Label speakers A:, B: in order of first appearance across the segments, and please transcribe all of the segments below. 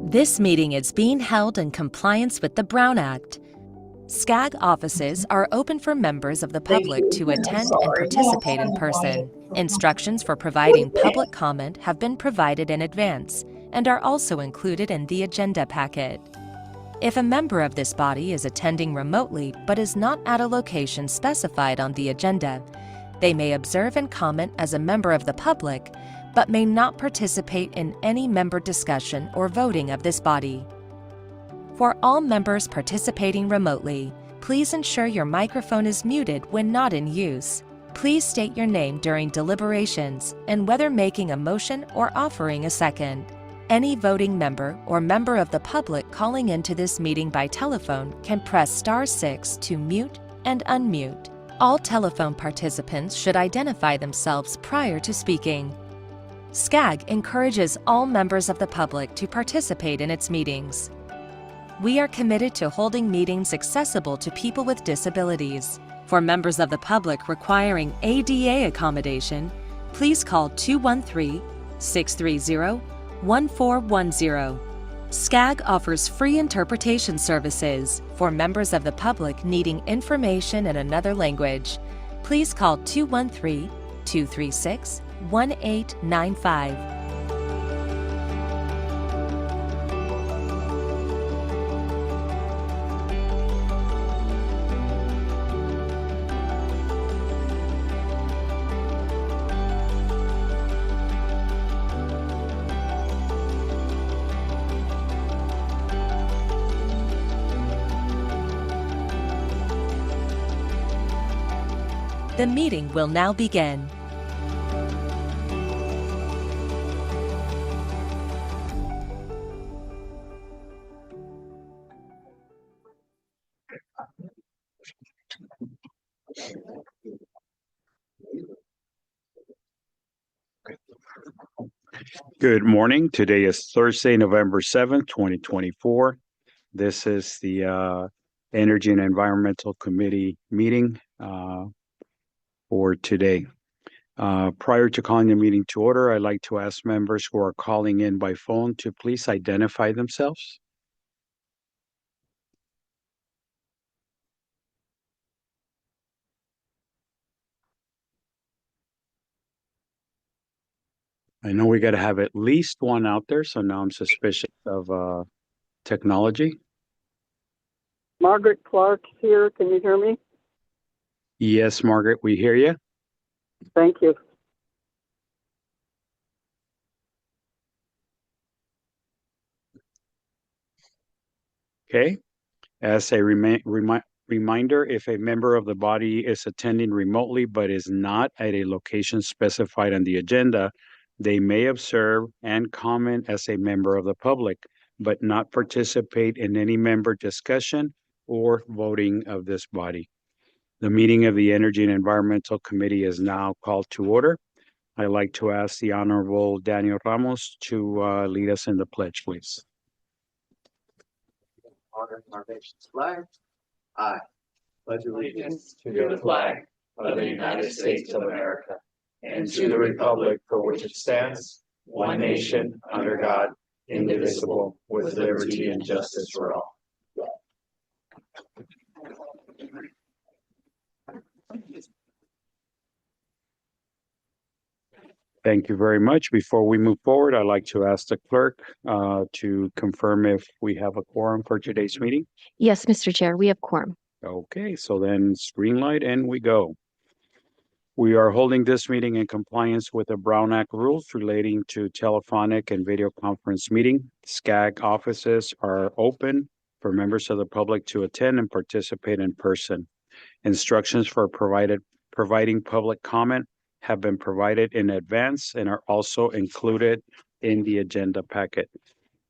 A: This meeting is being held in compliance with the Brown Act. SCAG offices are open for members of the public to attend and participate in person. Instructions for providing public comment have been provided in advance and are also included in the agenda packet. If a member of this body is attending remotely but is not at a location specified on the agenda, they may observe and comment as a member of the public, but may not participate in any member discussion or voting of this body. For all members participating remotely, please ensure your microphone is muted when not in use. Please state your name during deliberations and whether making a motion or offering a second. Any voting member or member of the public calling into this meeting by telephone can press *6 to mute and unmute. All telephone participants should identify themselves prior to speaking. SCAG encourages all members of the public to participate in its meetings. We are committed to holding meetings accessible to people with disabilities. For members of the public requiring ADA accommodation, please call 213-630-1410. SCAG offers free interpretation services for members of the public needing information in another language. Please call 213-236-1895. The meeting will now begin.
B: Good morning. Today is Thursday, November 7th, 2024. This is the Energy and Environmental Committee meeting for today. Prior to calling the meeting to order, I'd like to ask members who are calling in by phone to please identify themselves. I know we got to have at least one out there, so now I'm suspicious of technology.
C: Margaret Clark here. Can you hear me?
B: Yes, Margaret, we hear you.
C: Thank you.
B: Okay. As a reminder, if a member of the body is attending remotely but is not at a location specified on the agenda, they may observe and comment as a member of the public, but not participate in any member discussion or voting of this body. The meeting of the Energy and Environmental Committee is now called to order. I'd like to ask the Honorable Daniel Ramos to lead us in the pledge, please.
D: Honor our nation's flag. I pledge allegiance to the flag of the United States of America and to the republic for which it stands, one nation, under God, indivisible, with liberty and justice for all.
B: Thank you very much. Before we move forward, I'd like to ask the clerk to confirm if we have a quorum for today's meeting.
E: Yes, Mr. Chair, we have quorum.
B: Okay, so then screen light and we go. We are holding this meeting in compliance with the Brown Act rules relating to telephonic and video conference meeting. SCAG offices are open for members of the public to attend and participate in person. Instructions for providing public comment have been provided in advance and are also included in the agenda packet.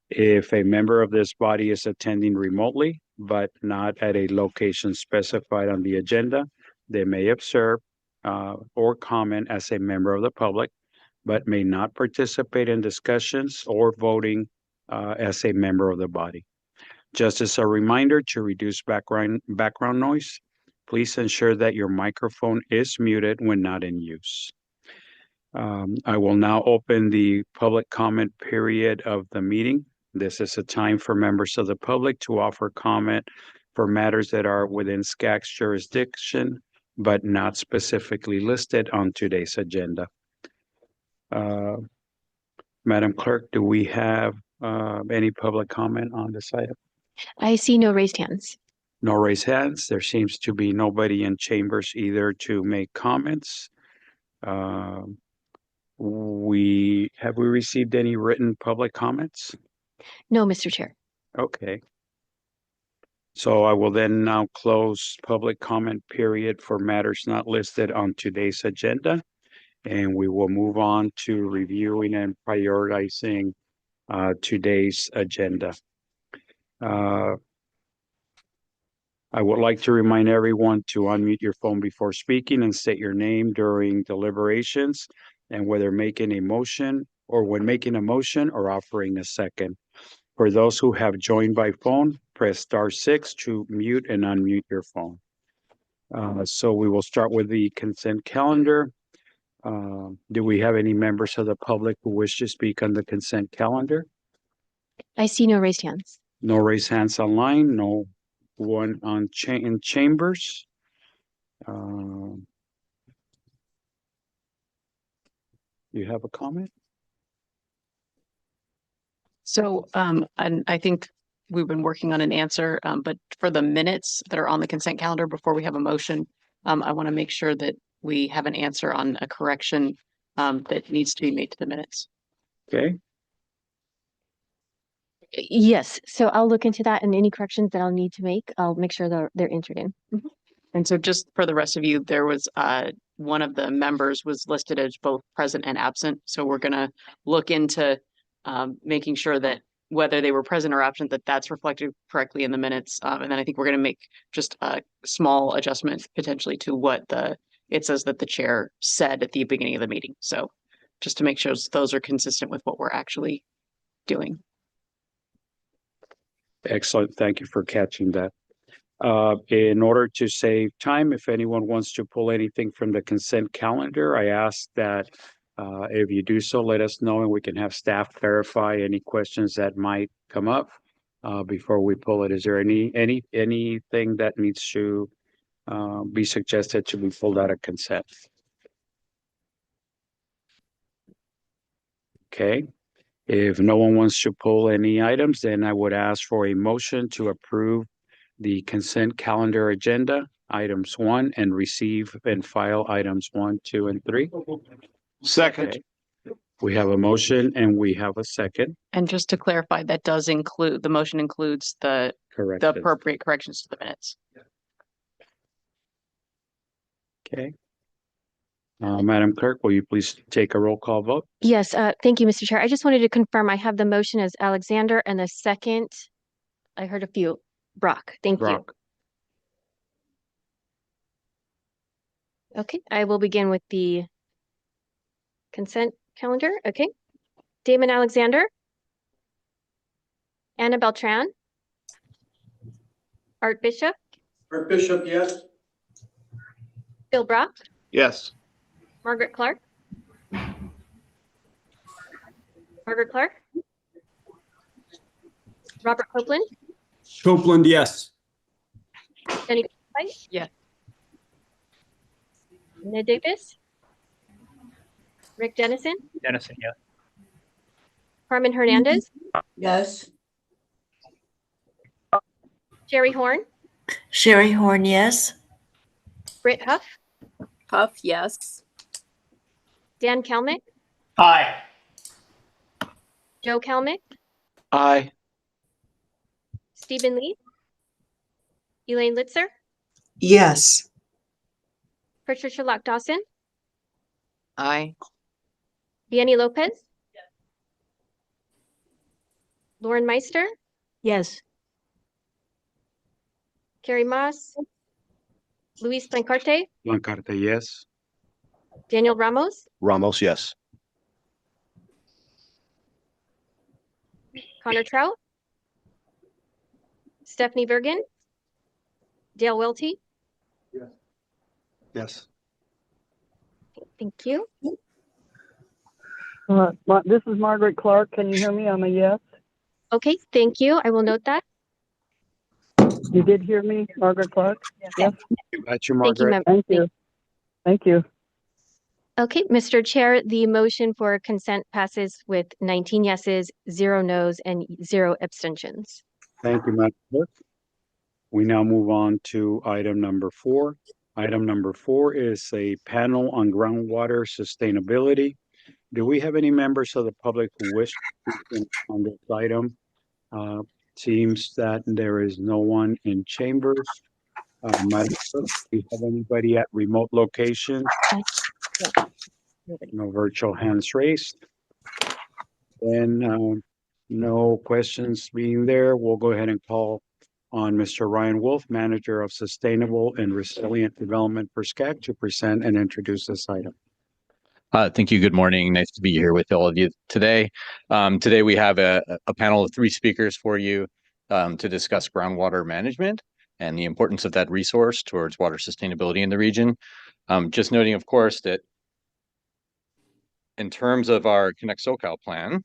B: If a member of this body is attending remotely, but not at a location specified on the agenda, they may observe or comment as a member of the public, but may not participate in discussions or voting as a member of the body. Just as a reminder to reduce background noise, please ensure that your microphone is muted when not in use. I will now open the public comment period of the meeting. This is a time for members of the public to offer comment for matters that are within SCAG's jurisdiction, but not specifically listed on today's agenda. Madam Clerk, do we have any public comment on this item?
E: I see no raised hands.
B: No raised hands. There seems to be nobody in chambers either to make comments. Have we received any written public comments?
E: No, Mr. Chair.
B: Okay. So I will then now close public comment period for matters not listed on today's agenda. And we will move on to reviewing and prioritizing today's agenda. I would like to remind everyone to unmute your phone before speaking and state your name during deliberations and whether making a motion or when making a motion or offering a second. For those who have joined by phone, press *6 to mute and unmute your phone. So we will start with the consent calendar. Do we have any members of the public who wish to speak on the consent calendar?
E: I see no raised hands.
B: No raised hands online, no one on in chambers. You have a comment?
F: So, and I think we've been working on an answer, but for the minutes that are on the consent calendar before we have a motion, I want to make sure that we have an answer on a correction that needs to be made to the minutes.
B: Okay,
E: Yes, so I'll look into that and any corrections that I'll need to make, I'll make sure they're entered in.
F: And so just for the rest of you, there was one of the members was listed as both present and absent. So we're going to look into making sure that whether they were present or absent, that that's reflected correctly in the minutes. And then I think we're going to make just a small adjustment potentially to what it says that the chair said at the beginning of the meeting. So just to make sure those are consistent with what we're actually doing.
B: excellent. Thank you for catching that. In order to save time, if anyone wants to pull anything from the consent calendar, I ask that if you do so, let us know and we can have staff clarify any questions that might come up before we pull it. Is there anything that needs to be suggested to be pulled out of consent? Okay. If no one wants to pull any items, then I would ask for a motion to approve the consent calendar agenda, items 1, and receive and file items 1, 2, and 3.
D: Second.
B: Okay. We have a motion and we have a second.
F: And just to clarify, that does include, the motion includes the
B: Correct.
F: appropriate corrections to the minutes.
B: Okay. Madam Clerk, will you please take a roll call vote?
E: Yes, thank you, Mr. Chair. I just wanted to confirm I have the motion as Alexander and the second, I heard a few, Brock. Thank you.
B: Brock.
E: Okay, I will begin with the consent calendar. Okay. Damon Alexander. Anna Beltran. Art Bishop.
D: Art Bishop, yes.
E: Bill Brock.
D: Yes.
E: Margaret Clark. Margaret Clark. Robert Copeland.
G: Copeland, yes.
E: Jenny White.
F: Yes.
E: Ned Davis. Rick Dennison.
D: Dennison, yes.
E: Carmen Hernandez.
H: Yes.
E: Jerry Horn.
H: Sherry Horn, yes.
E: Britt Huff.
I: Huff, yes.
E: Dan Kelmick.
D: Aye.
E: Joe Kelmick.
B: Aye.
E: Stephen Lee. Elaine Litzer.
H: Yes.
E: Patricia Lock Dawson.
I: Aye.
E: Vianney Lopez. Lauren Meister.
H: Yes.
E: Carrie Moss. Luis Blancarte.
B: Blancarte, yes.
E: Daniel Ramos.
J: Ramos, yes.
E: Connor Trout. Stephanie Bergen. Dale Welty.
J: Yes.
E: Thank you.
C: This is Margaret Clark. Can you hear me? I'm a yes.
E: Okay, thank you. I will note that.
C: You did hear me, Margaret Clark? Yes,
B: You got you,
E: Thank you,
B: Margaret.
E: member.
C: thank you. Thank you.
E: Okay, Mr. Chair, the motion for consent passes with 19 yeses, 0 nos, and 0 abstentions.
B: Thank you, Madam Clerk. We now move on to item number 4. Item number 4 is a panel on groundwater sustainability. Do we have any members of the public who wish to speak on this item? Seems that there is no one in chambers. Madam Clerk, do you have anybody at remote location? No virtual hands raised. Then no questions being there, we'll go ahead and call on Mr. Ryan Wolf, Manager of Sustainable and Resilient Development for SCAG, to present and introduce this item.
J: Thank you. Good morning. Nice to be here with all of you today. Today we have a panel of 3 speakers for you to discuss groundwater management and the importance of that resource towards water sustainability in the region. Just noting, of course, that in terms of our Connect SoCal plan,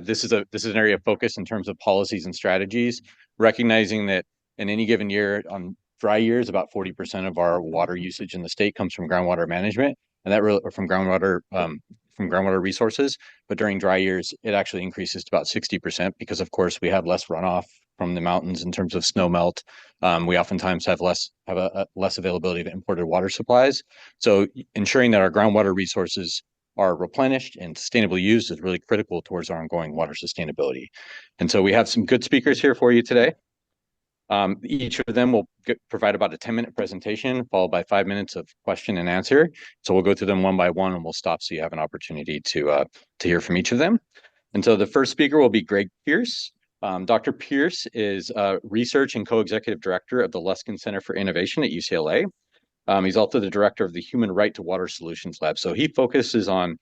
J: this is an area of focus in terms of policies and strategies, recognizing that in any given year, on dry years, about 40% of our water usage in the state comes from groundwater management, and that really from groundwater resources. But during dry years, it actually increases to about 60% because, of course, we have less runoff from the mountains in terms of snow melt. We oftentimes have less availability of imported water supplies. So ensuring that our groundwater resources are replenished and sustainably used is really critical towards our ongoing water sustainability. And so we have some good speakers here for you today. Each of them will provide about a 10-minute presentation, followed by 5 minutes of question and answer. So we'll go through them one by one, and we'll stop so you have an opportunity to hear from each of them. And so the first speaker will be Greg Pierce. Dr. Pierce is Research and Co-Executive Director of the Luskin Center for Innovation at UCLA. He's also the director of the Human Right to Water Solutions Lab. So he focuses on,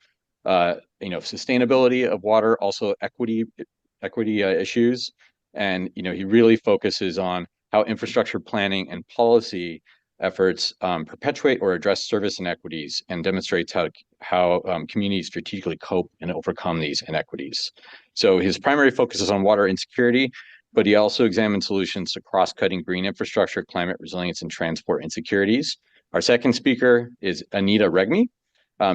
J: sustainability of water, also equity issues. And, he really focuses on how infrastructure planning and policy efforts perpetuate or address service inequities, and demonstrates how communities strategically cope and overcome these inequities. So his primary focus is on water insecurity, but he also examines solutions to cross-cutting green infrastructure, climate resilience, and transport insecurities. Our second speaker is Anita Regmi.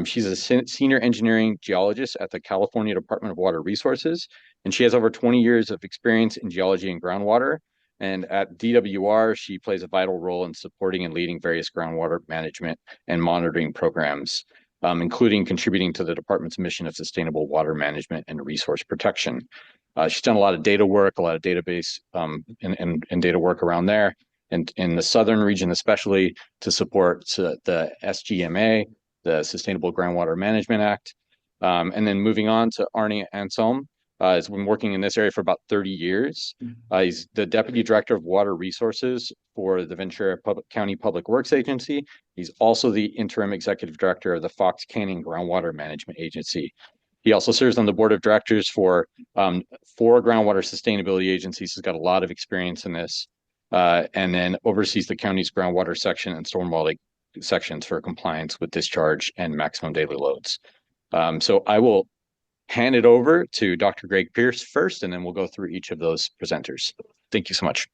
J: She's a senior engineering geologist at the California Department of Water Resources, and she has over 20 years of experience in geology and groundwater. And at DWR, she plays a vital role in supporting and leading various groundwater management and monitoring programs, including contributing to the department's mission of sustainable water management and resource protection. She's done a lot of data work, a lot of database and data work around there, and in the southern region, especially to support the SGMA, the Sustainable Groundwater Management Act. And then moving on to Arnie Anselm, has been working in this area for about 30 years. He's the Deputy Director of Water Resources for the Ventura County Public Works Agency. He's also the Interim Executive Director of the Fox Canyon Groundwater Management Agency. He also serves on the board of directors for 4 groundwater sustainability agencies. He's got a lot of experience in this, and then oversees the county's groundwater section and stormwater sections for compliance with discharge and maximum daily loads. So I will hand it over to Dr. Greg Pierce first, and then we'll go through each of those presenters. Thank you so much.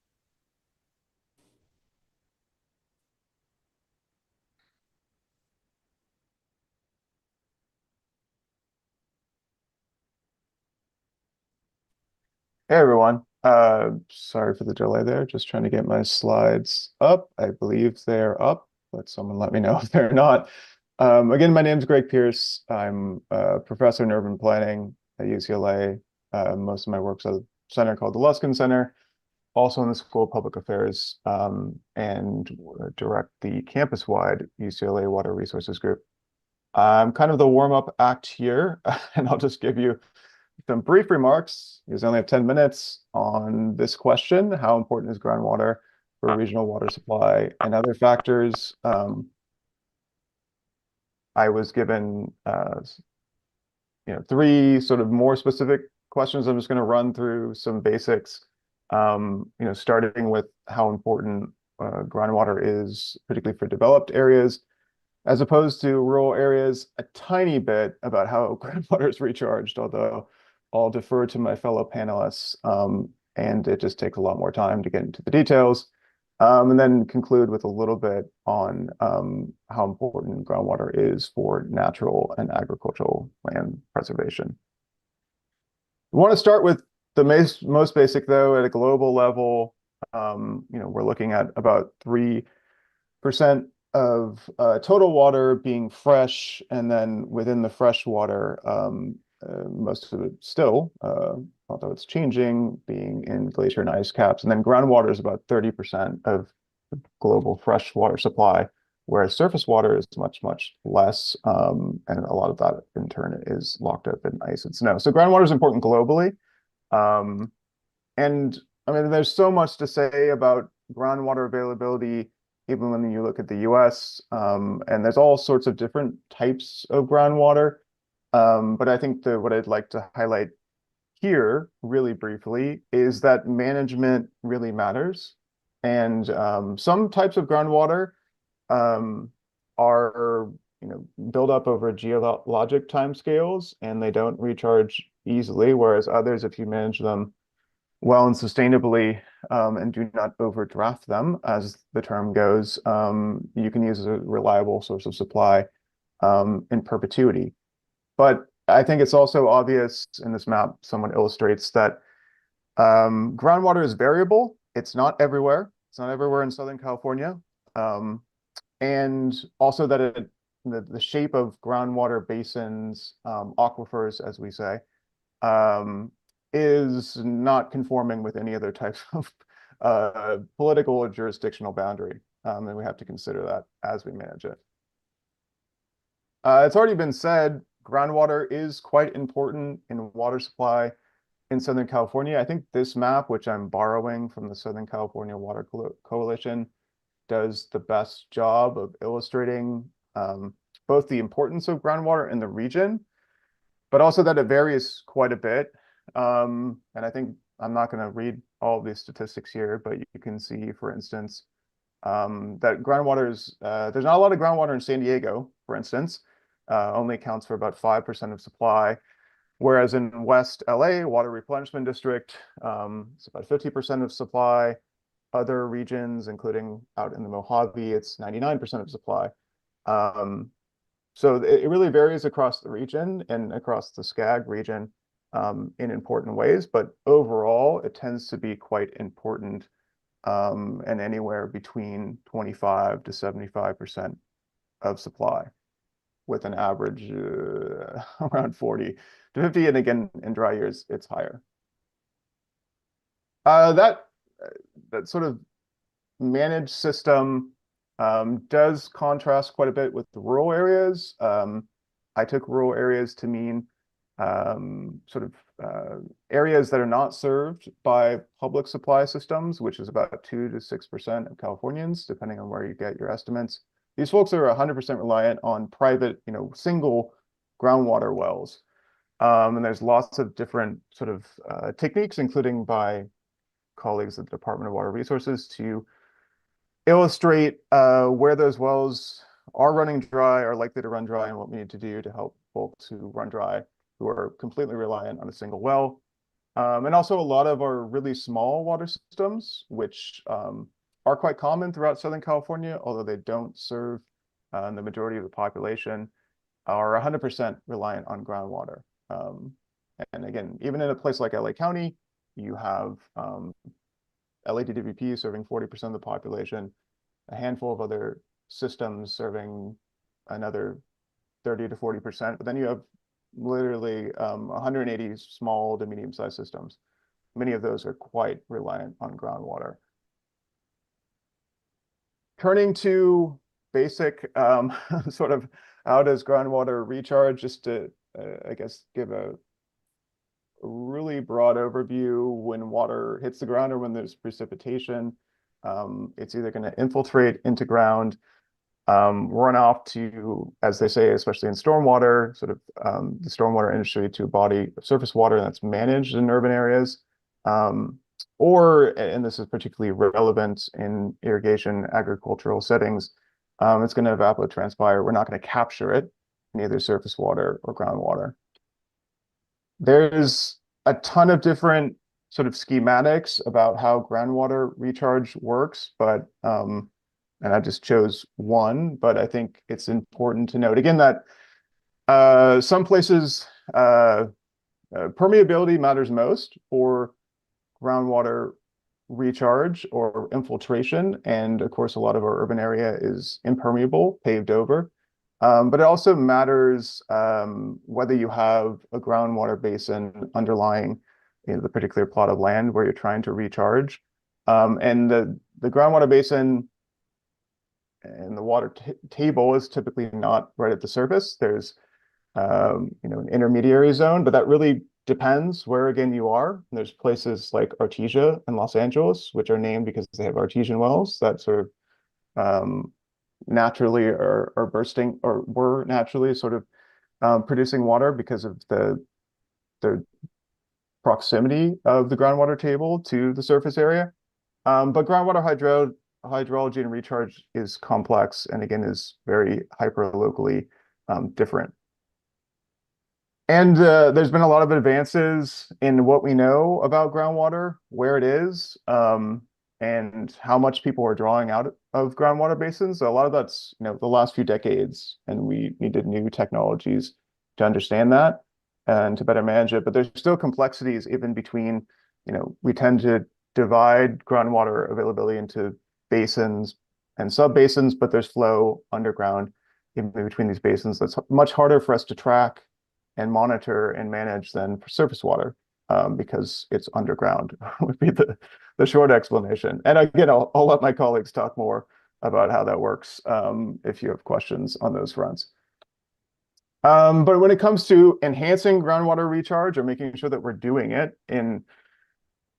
K: Hey everyone, sorry for the delay there, just trying to get my slides up. I believe they're up, but someone let me know if they're not. Again, my name is Greg Pierce. I'm a professor in urban planning at UCLA. Most of my work's at a center called the Luskin Center, also in the School of Public Affairs, and direct the campus-wide UCLA Water Resources Group. I'm kind of the warm-up act here, and I'll just give you some brief remarks, because I only have 10 minutes on this question: how important is groundwater for regional water supply and other factors? I was given 3 sort of more specific questions. I'm just going to run through some basics, starting with how important groundwater is, particularly for developed areas, as opposed to rural areas, a tiny bit about how groundwater is recharged, although I'll defer to my fellow panelists, and it just takes a lot more time to get into the details, and then conclude with a little bit on how important groundwater is for natural and agricultural land preservation. I want to start with the most basic, though. At a global level, we're looking at about 3% of total water being fresh, and then within the fresh water, most of it still, although it's changing, being in glacier and ice caps. And then groundwater is about 30% of the global fresh water supply, whereas surface water is much, much less. And a lot of that in turn is locked up in ice and snow. So groundwater is important globally. And I mean, there's so much to say about groundwater availability, even when you look at the US, and there's all sorts of different types of groundwater. But I think what I'd like to highlight here really briefly is that management really matters. And some types of groundwater are build up over geologic timescales, and they don't recharge easily, whereas others, if you manage them well and sustainably, and do not overdraft them, as the term goes, you can use as a reliable source of supply in perpetuity. But I think it's also obvious in this map, someone illustrates that groundwater is variable. It's not everywhere. It's not everywhere in Southern California. And also that the shape of groundwater basins, aquifers, as we say, is not conforming with any other types of political or jurisdictional boundary. And we have to consider that as we manage it. It's already been said, groundwater is quite important in water supply in Southern California. I think this map, which I'm borrowing from the Southern California Water Coalition, does the best job of illustrating both the importance of groundwater in the region, but also that it varies quite a bit. And I think I'm not going to read all of these statistics here, but you can see, for instance, that groundwater is, there's not a lot of groundwater in San Diego, for instance, only accounts for about 5% of supply. Whereas in West LA, Water Replenishment District, it's about 50% of supply. Other regions, including out in the Mojave, it's 99% of supply. So it really varies across the region and across the Skag region in important ways, but overall, it tends to be quite important, and anywhere between 25 to 75% of supply, with an average around 40 to 50, and again, in dry years, it's higher. That sort of managed system does contrast quite a bit with the rural areas. I took rural areas to mean sort of areas that are not served by public supply systems, which is about 2 to 6% of Californians, depending on where you get your estimates. These folks are 100% reliant on private, single groundwater wells. And there's lots of different sort of techniques, including by colleagues at the Department of Water Resources, to illustrate where those wells are running dry, are likely to run dry, and what we need to do to help folks who run dry, who are completely reliant on a single well. And also a lot of our really small water systems, which are quite common throughout Southern California, although they don't serve the majority of the population, are 100% reliant on groundwater. And again, even in a place like LA County, you have LADWP serving 40% of the population, a handful of other systems serving another 30 to 40%, but then you have literally 180 small to medium-sized systems. Many of those are quite reliant on groundwater. Turning to basic sort of how does groundwater recharge, just to, I guess, give a really broad overview. When water hits the ground or when there's precipitation, it's either going to infiltrate into ground, run off to, as they say, especially in stormwater, sort of the stormwater industry, to a body of surface water that's managed in urban areas, or, and this is particularly relevant in irrigation agricultural settings, it's going to evapotranspire. We're not going to capture it in either surface water or groundwater. There's a ton of different sort of schematics about how groundwater recharge works, but and I just chose one, but I think it's important to note again that some places permeability matters most for groundwater recharge or infiltration. And of course, a lot of our urban area is impermeable, paved over. But it also matters whether you have a groundwater basin underlying the particular plot of land where you're trying to recharge. And the groundwater basin and the water table is typically not right at the surface. There's an intermediary zone, but that really depends where again you are. And there's places like Artesia and Los Angeles, which are named because they have artesian wells that sort of naturally are bursting or were naturally sort of producing water because of the proximity of the groundwater table to the surface area. But groundwater hydrology and recharge is complex and again is very hyperlocally different. And there's been a lot of advances in what we know about groundwater, where it is, and how much people are drawing out of groundwater basins. So a lot of that's, the last few decades, and we needed new technologies to understand that and to better manage it. But there's still complexities even between, we tend to divide groundwater availability into basins and sub-basins, but there's flow underground in between these basins that's much harder for us to track and monitor and manage than for surface water because it's underground would be the short explanation. And again, I'll let my colleagues talk more about how that works if you have questions on those fronts. But when it comes to enhancing groundwater recharge or making sure that we're doing it in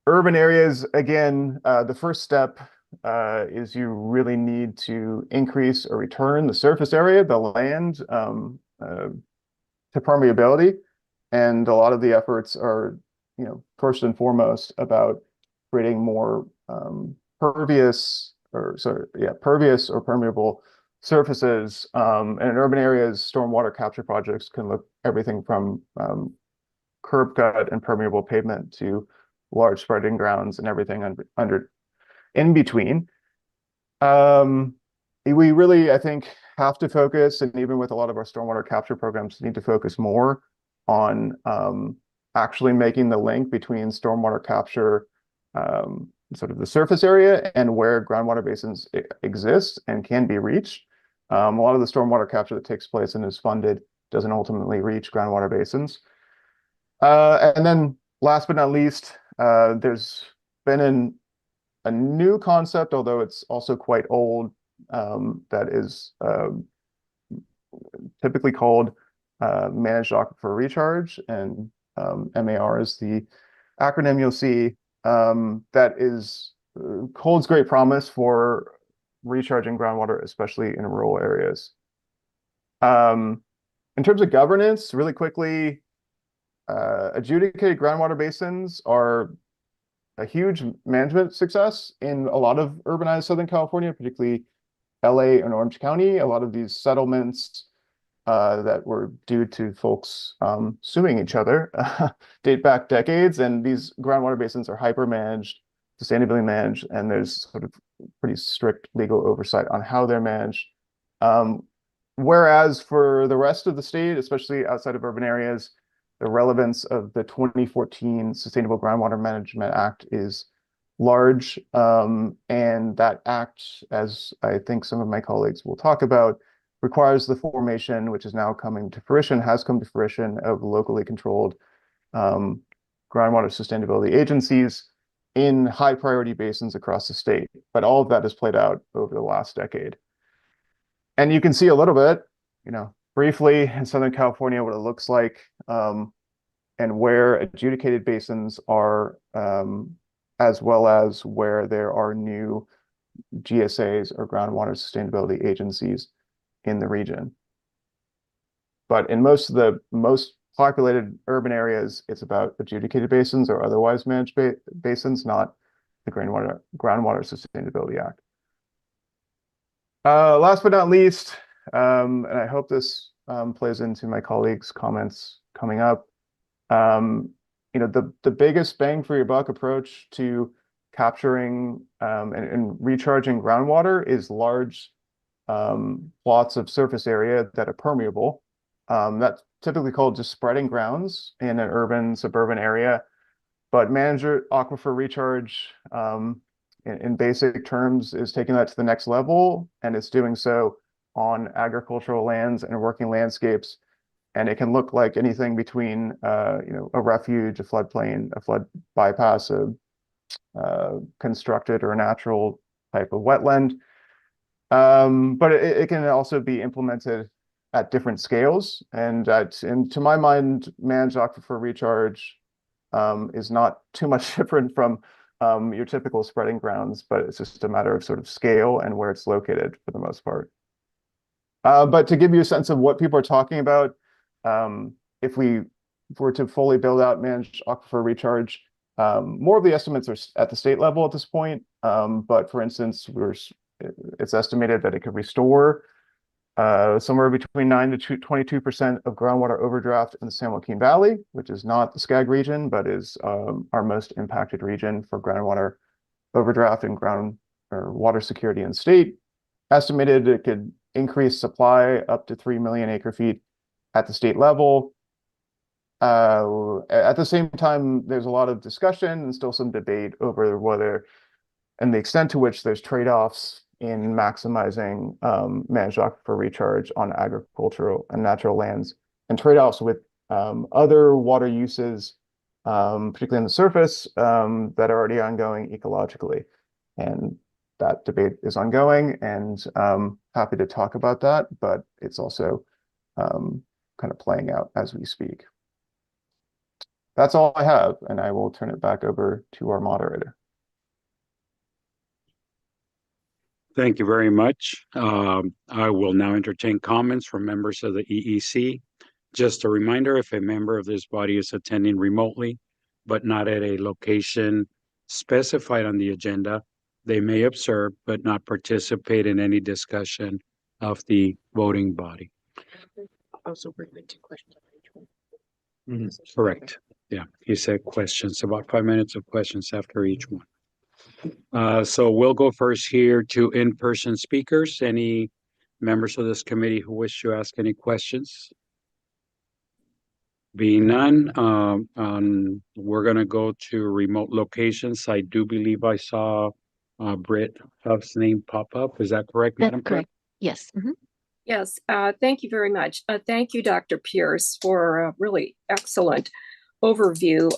K: urban areas, again, the first step is you really need to increase or return the surface area, the land, to permeability. And a lot of the efforts are, first and foremost about creating more pervious or permeable surfaces. And in urban areas, stormwater capture projects can look everything from curb cut and permeable pavement to large spreading grounds and everything in between. We really, I think, have to focus, and even with a lot of our stormwater capture programs, need to focus more on actually making the link between stormwater capture, sort of the surface area, and where groundwater basins exist and can be reached. A lot of the stormwater capture that takes place and is funded doesn't ultimately reach groundwater basins. And then last but not least, there's been a new concept, although it's also quite old, that is typically called managed aquifer recharge, and MAR is the acronym you'll see, that holds great promise for recharging groundwater, especially in rural areas. In terms of governance, really quickly, adjudicated groundwater basins are a huge management success in a lot of urbanized Southern California, particularly LA and Orange County. A lot of these settlements that were due to folks suing each other date back decades, and these groundwater basins are hyper managed, sustainably managed, and there's sort of pretty strict legal oversight on how they're managed. Whereas for the rest of the state, especially outside of urban areas, the relevance of the 2014 Sustainable Groundwater Management Act is large, and that act, as I think some of my colleagues will talk about, requires the formation, which is now coming to fruition, has come to fruition, of locally controlled groundwater sustainability agencies in high priority basins across the state. But all of that has played out over the last decade. And you can see a little bit, briefly in Southern California, what it looks like, and where adjudicated basins are, as well as where there are new GSAs or groundwater sustainability agencies in the region. But in most of the most populated urban areas, it's about adjudicated basins or otherwise managed basins, not the Groundwater Sustainability Act. Last but not least, and I hope this plays into my colleagues' comments coming up, the biggest bang for your buck approach to capturing and recharging groundwater is large plots of surface area that are permeable. That's typically called just spreading grounds in an urban, suburban area. But managed aquifer recharge, in basic terms, is taking that to the next level, and it's doing so on agricultural lands and working landscapes. And it can look like anything between, a refuge, a floodplain, a flood bypass, a constructed or a natural type of wetland. But it can also be implemented at different scales. And to my mind, managed aquifer recharge is not too much different from your typical spreading grounds, but it's just a matter of sort of scale and where it's located for the most part. But to give you a sense of what people are talking about, if we were to fully build out managed aquifer recharge, more of the estimates are at the state level at this point. But for instance, it's estimated that it could restore somewhere between 9 to 22% of groundwater overdraft in the San Joaquin Valley, which is not the Skag region, but is our most impacted region for groundwater overdraft and ground or water security in the state. Estimated it could increase supply up to 3 million acre feet at the state level. At the same time, there's a lot of discussion and still some debate over whether and the extent to which there's trade-offs in maximizing managed aquifer recharge on agricultural and natural lands, and trade-offs with other water uses, particularly on the surface, that are already ongoing ecologically. And that debate is ongoing, and happy to talk about that, but it's also kind of playing out as we speak. That's all I have, and I will turn it back over to our moderator.
B: Thank you very much. I will now entertain comments from members of the EEC. Just a reminder, if a member of this body is attending remotely, but not at a location specified on the agenda, they may observe but not participate in any discussion of the voting body.
F: Also bring the 2 questions.
B: Correct. Yeah, he said questions, about 5 minutes of questions after each one. So we'll go first here to in-person speakers. Any members of this committee who wish to ask any questions? Being none, we're going to go to remote locations. I do believe I saw Britt Huff's name pop up. Is that correct,
E: That's
B: Madam
E: correct. Yes.
I: Yes, thank you very much. Thank you, Dr. Pierce, for a really excellent overview.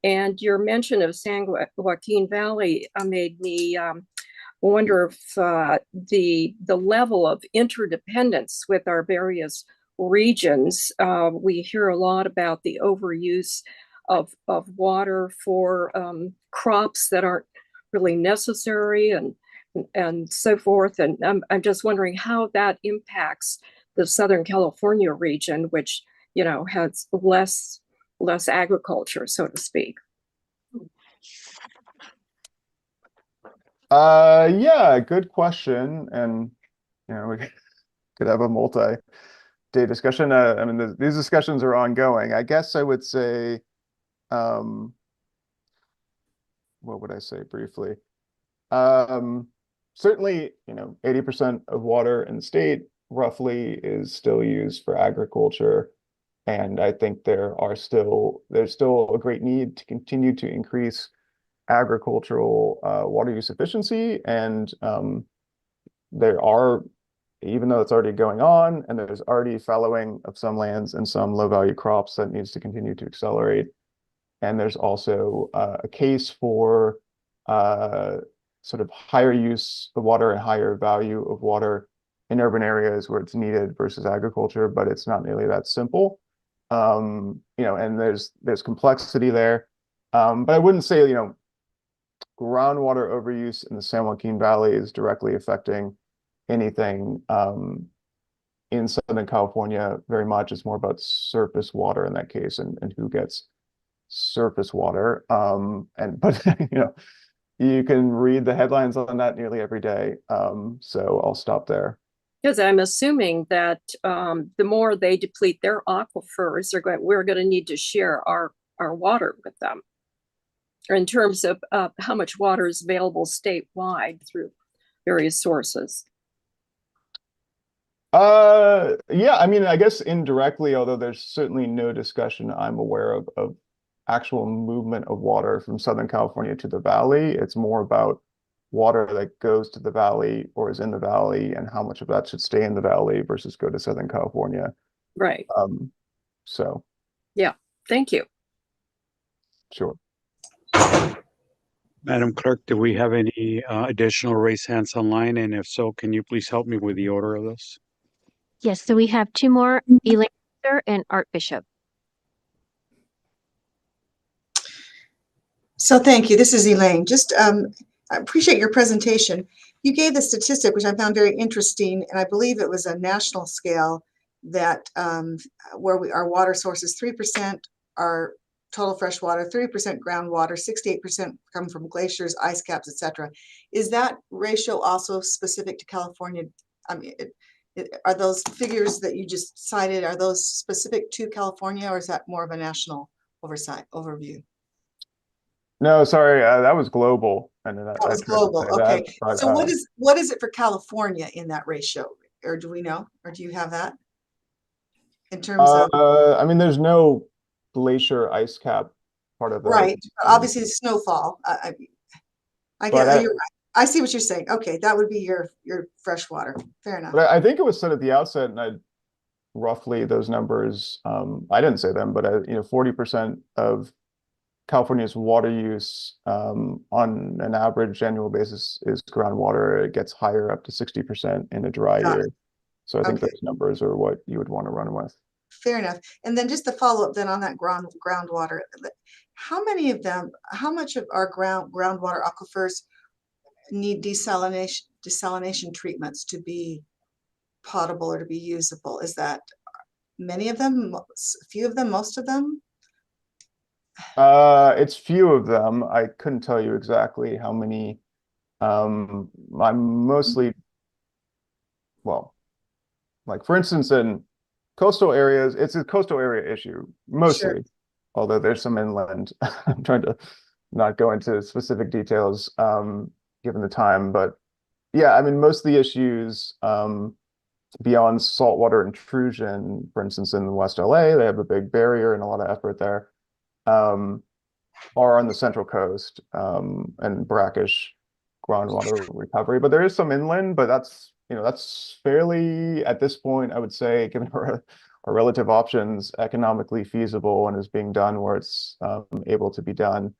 I: And your mention of San Joaquin Valley made me wonder if the level of interdependence with our various regions. We hear a lot about the overuse of water for crops that aren't really necessary and so forth. And I'm just wondering how that impacts the Southern California region, which, has less agriculture, so to speak.
K: Yeah, good question. And, we could have a multi-day discussion. I mean, these discussions are ongoing. I guess I would say, what would I say briefly? Certainly, 80% of water in the state roughly is still used for agriculture. And I think there's still a great need to continue to increase agricultural water use efficiency. And there are, even though it's already going on, and there's already fallowing of some lands and some low value crops that needs to continue to accelerate. And there's also a case for sort of higher use of water and higher value of water in urban areas where it's needed versus agriculture, but it's not nearly that simple. And there's complexity there. But I wouldn't say, groundwater overuse in the San Joaquin Valley is directly affecting anything in Southern California very much. It's more about surface water in that case, and who gets surface water. But you can read the headlines on that nearly every day. So I'll stop there.
I: Because I'm assuming that the more they deplete their aquifers, we're going to need to share our our water with them, or in terms of how much water is available statewide through various sources?
K: Yeah, I mean, I guess indirectly, although there's certainly no discussion I'm aware of actual movement of water from Southern California to the valley. It's more about water that goes to the valley or is in the valley and how much of that should stay in the valley versus go to Southern California.
I: Right.
K: So
I: Yeah, thank you.
K: sure.
B: Madam Clerk, do we have any additional raised hands online? And if so, can you please help me with the order of this?
E: Yes, so we have two more, Elaine and Art Bishop.
L: So thank you. This is Elaine. Just I appreciate your presentation. You gave the statistic, which I found very interesting, and I believe it was a national scale that where our water source is 3% our total fresh water, 3% groundwater, 68% come from glaciers, ice caps, etc. Is that ratio also specific to California? I mean, are those figures that you just cited, are those specific to California, or is that more of a national overview?
K: No, sorry, that was global, and
L: That was
K: I tried to
L: global.
K: say
L: Okay.
K: that, but
L: So what is it for California in that ratio? Or do we know? Or do you have that? In terms of
K: I mean, there's no glacier ice cap part of that.
L: right. Obviously the snowfall. I get you're right. I see what you're saying. Okay, that would be your fresh water. Fair enough.
K: But I think it was said at the outset, and I roughly those numbers, I didn't say them, but 40% of California's water use on an average annual basis is groundwater. It gets higher, up to 60% in a dry year. So I think those numbers are what you would want to run with.
L: Fair enough. And then just the follow-up then on that groundwater, how much of our groundwater aquifers need desalination treatments to be potable or to be usable? Is that many of them, a few of them, most of them?
K: It's few of them. I couldn't tell you exactly how many. I'm mostly, well, like for instance, in coastal areas, it's a coastal area issue, mostly, sure. Although there's some inland. I'm trying to not go into specific details given the time, but yeah, I mean, most of the issues beyond saltwater intrusion, for instance, in West LA, they have a big barrier and a lot of effort there, are on the Central Coast and brackish groundwater recovery. But there is some inland, but that's fairly, at this point, I would say, given our relative options, economically feasible and is being done where it's able to be done.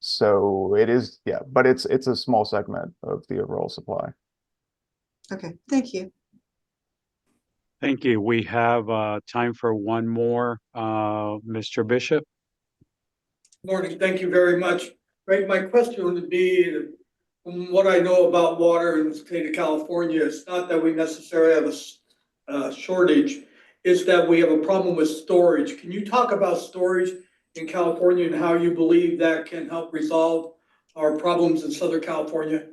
K: So it is, yeah, but it's a small segment of the overall supply.
L: Okay, thank you.
B: Thank you. We have time for one more. Mr. Bishop.
M: Morning. Thank you very much. Right. My question would be, from what I know about water in the state of California, it's not that we necessarily have a shortage, it's that we have a problem with storage. Can you talk about storage in California and how you believe that can help resolve our problems in Southern California?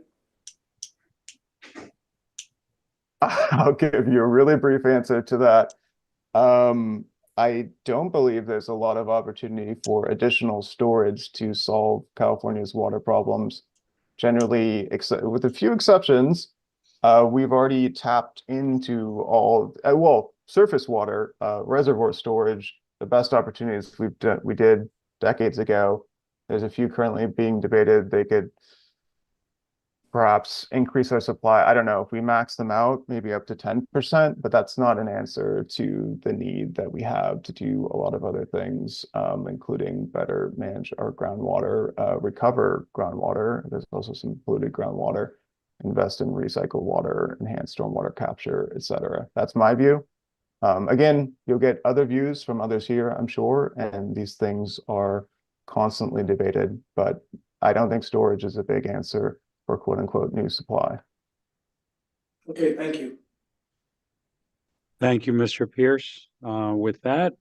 K: I'll give you a really brief answer to that. I don't believe there's a lot of opportunity for additional storage to solve California's water problems. Generally, with a few exceptions, we've already tapped into all, surface water, reservoir storage, the best opportunities we did decades ago. There's a few currently being debated. They could perhaps increase our supply. I don't know if we max them out, maybe up to 10%, but that's not an answer to the need that we have to do a lot of other things, including better manage our groundwater, recover groundwater. There's also some polluted groundwater, invest in recycled water, enhance stormwater capture, etc. That's my view. Again, you'll get other views from others here, I'm sure, and these things are constantly debated, but I don't think storage is a big answer for quote unquote new supply.
M: Okay, thank you.
B: Thank you, Mr. Pierce. With that,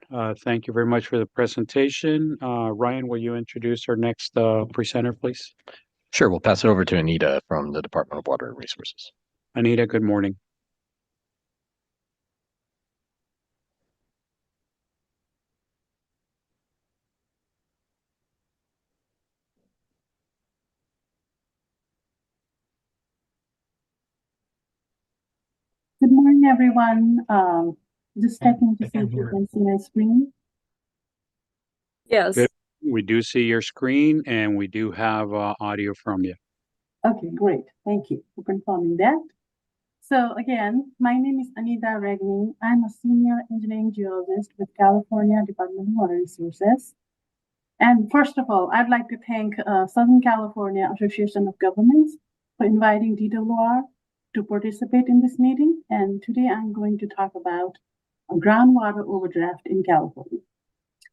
B: thank you very much for the presentation. Ryan, will you introduce our next presenter, please?
N: Sure, we'll pass it over to Anita from the Department of Water and Resources.
B: Anita, good morning.
C: morning, everyone. Just checking to see if you can see my screen.
I: Yes.
B: Good. We do see your screen and we do have audio from you.
C: Okay, great. Thank you for confirming that. So again, my name is Anita Regni. I'm a senior engineering geologist with California Department of Water Resources. And first of all, I'd like to thank Southern California Association of Governments for inviting DWR to participate in this meeting. And today I'm going to talk about a groundwater overdraft in California.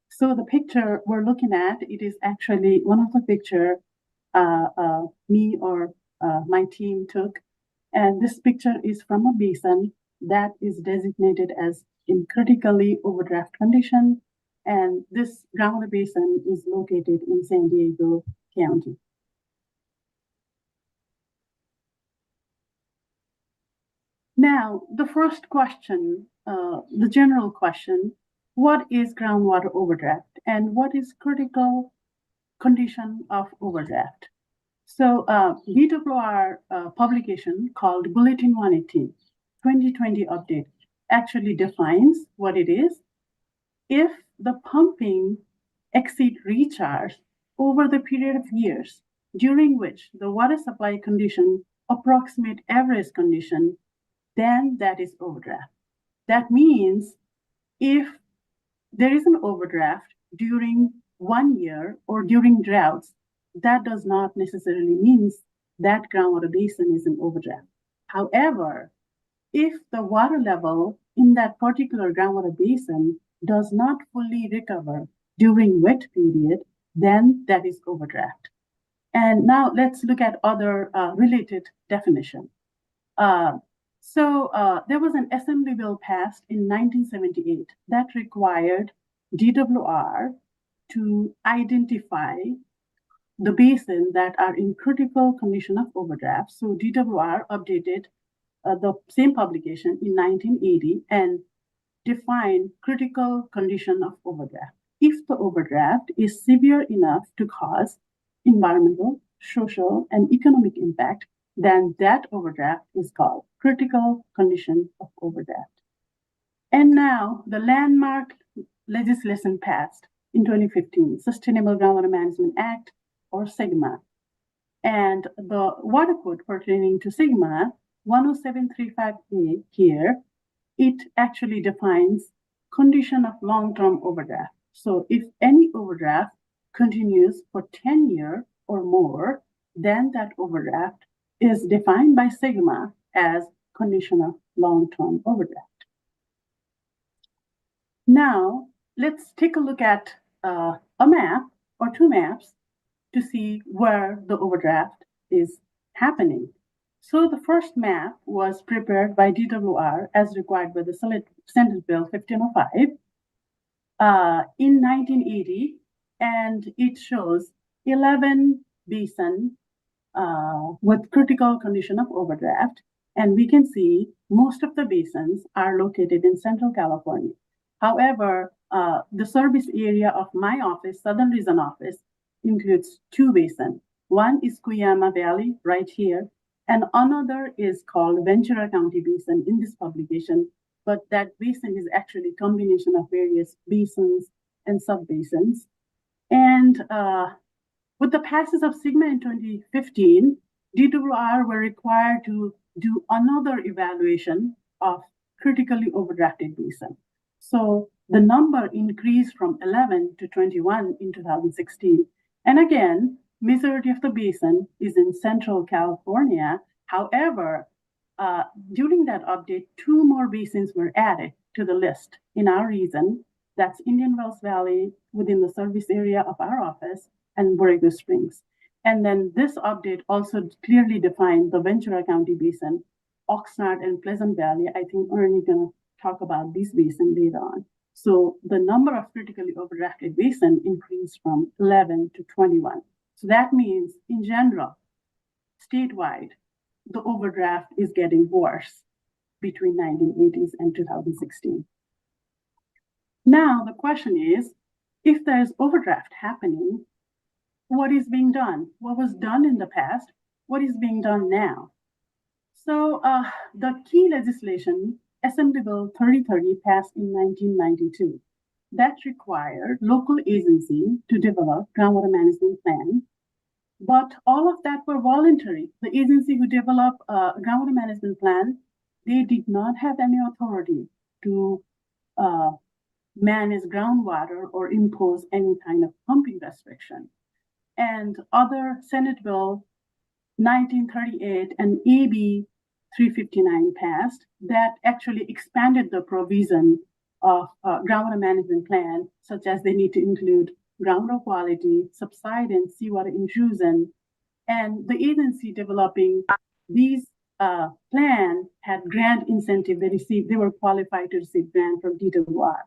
C: So the picture we're looking at, it is actually one of the picture me or my team took. And this picture is from a basin that is designated as in critically overdraft condition. And this groundwater basin is located in San Diego County. Now, the first question, the general question, what is groundwater overdraft and what is critical condition of overdraft? So DWR publication called Bulletin 118, 2020 update, actually defines what it is. If the pumping exceed recharge over the period of years during which the water supply condition approximate average condition, then that is overdraft. That means if there is an overdraft during 1 year or during droughts, that does not necessarily mean that groundwater basin is an overdraft. However, if the water level in that particular groundwater basin does not fully recover during wet period, then that is overdraft. And now let's look at other related definition. There was an assembly bill passed in 1978 that required DWR to identify the basin that are in critical condition of overdraft. So DWR updated the same publication in 1980 and defined critical condition of overdraft. If the overdraft is severe enough to cause environmental, social, and economic impact, then that overdraft is called critical condition of overdraft. And now the landmark legislation passed in 2015, Sustainable Groundwater Management Act, or SGMA. And the water code pertaining to SGMA 10735A here, it actually defines condition of long-term overdraft. So if any overdraft continues for 10 years or more, then that overdraft is defined by SGMA as condition of long-term overdraft. Now, let's take a look at a map or two maps to see where the overdraft is happening. So the first map was prepared by DWR as required by the Senate Bill 1505 in 1980, and it shows 11 basins with critical condition of overdraft. And we can see most of the basins are located in Central California. However, the service area of my office, Southern Region Office, includes two basins. One is Cuyama Valley right here, and another is called Ventura County Basin in this publication. But that basin is actually a combination of various basins and sub-basins. And with the passage of SGMA in 2015, DWR were required to do another evaluation of critically overdrafted basin. So the number increased from 11 to 21 in 2016. And again, majority of the basin is in Central California. However, during that update, two more basins were added to the list in our region. That's Indian Wells Valley within the service area of our office and Borrego Springs. And then this update also clearly defined the Ventura County Basin, Oxnard and Pleasant Valley. I think Ernie gonna talk about these basins later on. So the number of critically overdrafted basin increased from 11 to 21. So that means in general, statewide, the overdraft is getting worse between 1980s and 2016. Now the question is, if there's overdraft happening, what is being done? What was done in the past? What is being done now? So the key legislation Assembly Bill 3030 passed in 1992. That required local agency to develop groundwater management plan. But all of that were voluntary. The agency who developed a groundwater management plan, they did not have any authority to manage groundwater or impose any kind of pumping restriction. And other Senate Bill 1938 and AB 359 passed that actually expanded the provision of groundwater management plan, such as they need to include groundwater quality, subsidence, seawater intrusion, and the agency developing these plan had grant incentive. They were qualified to receive grant from DWR.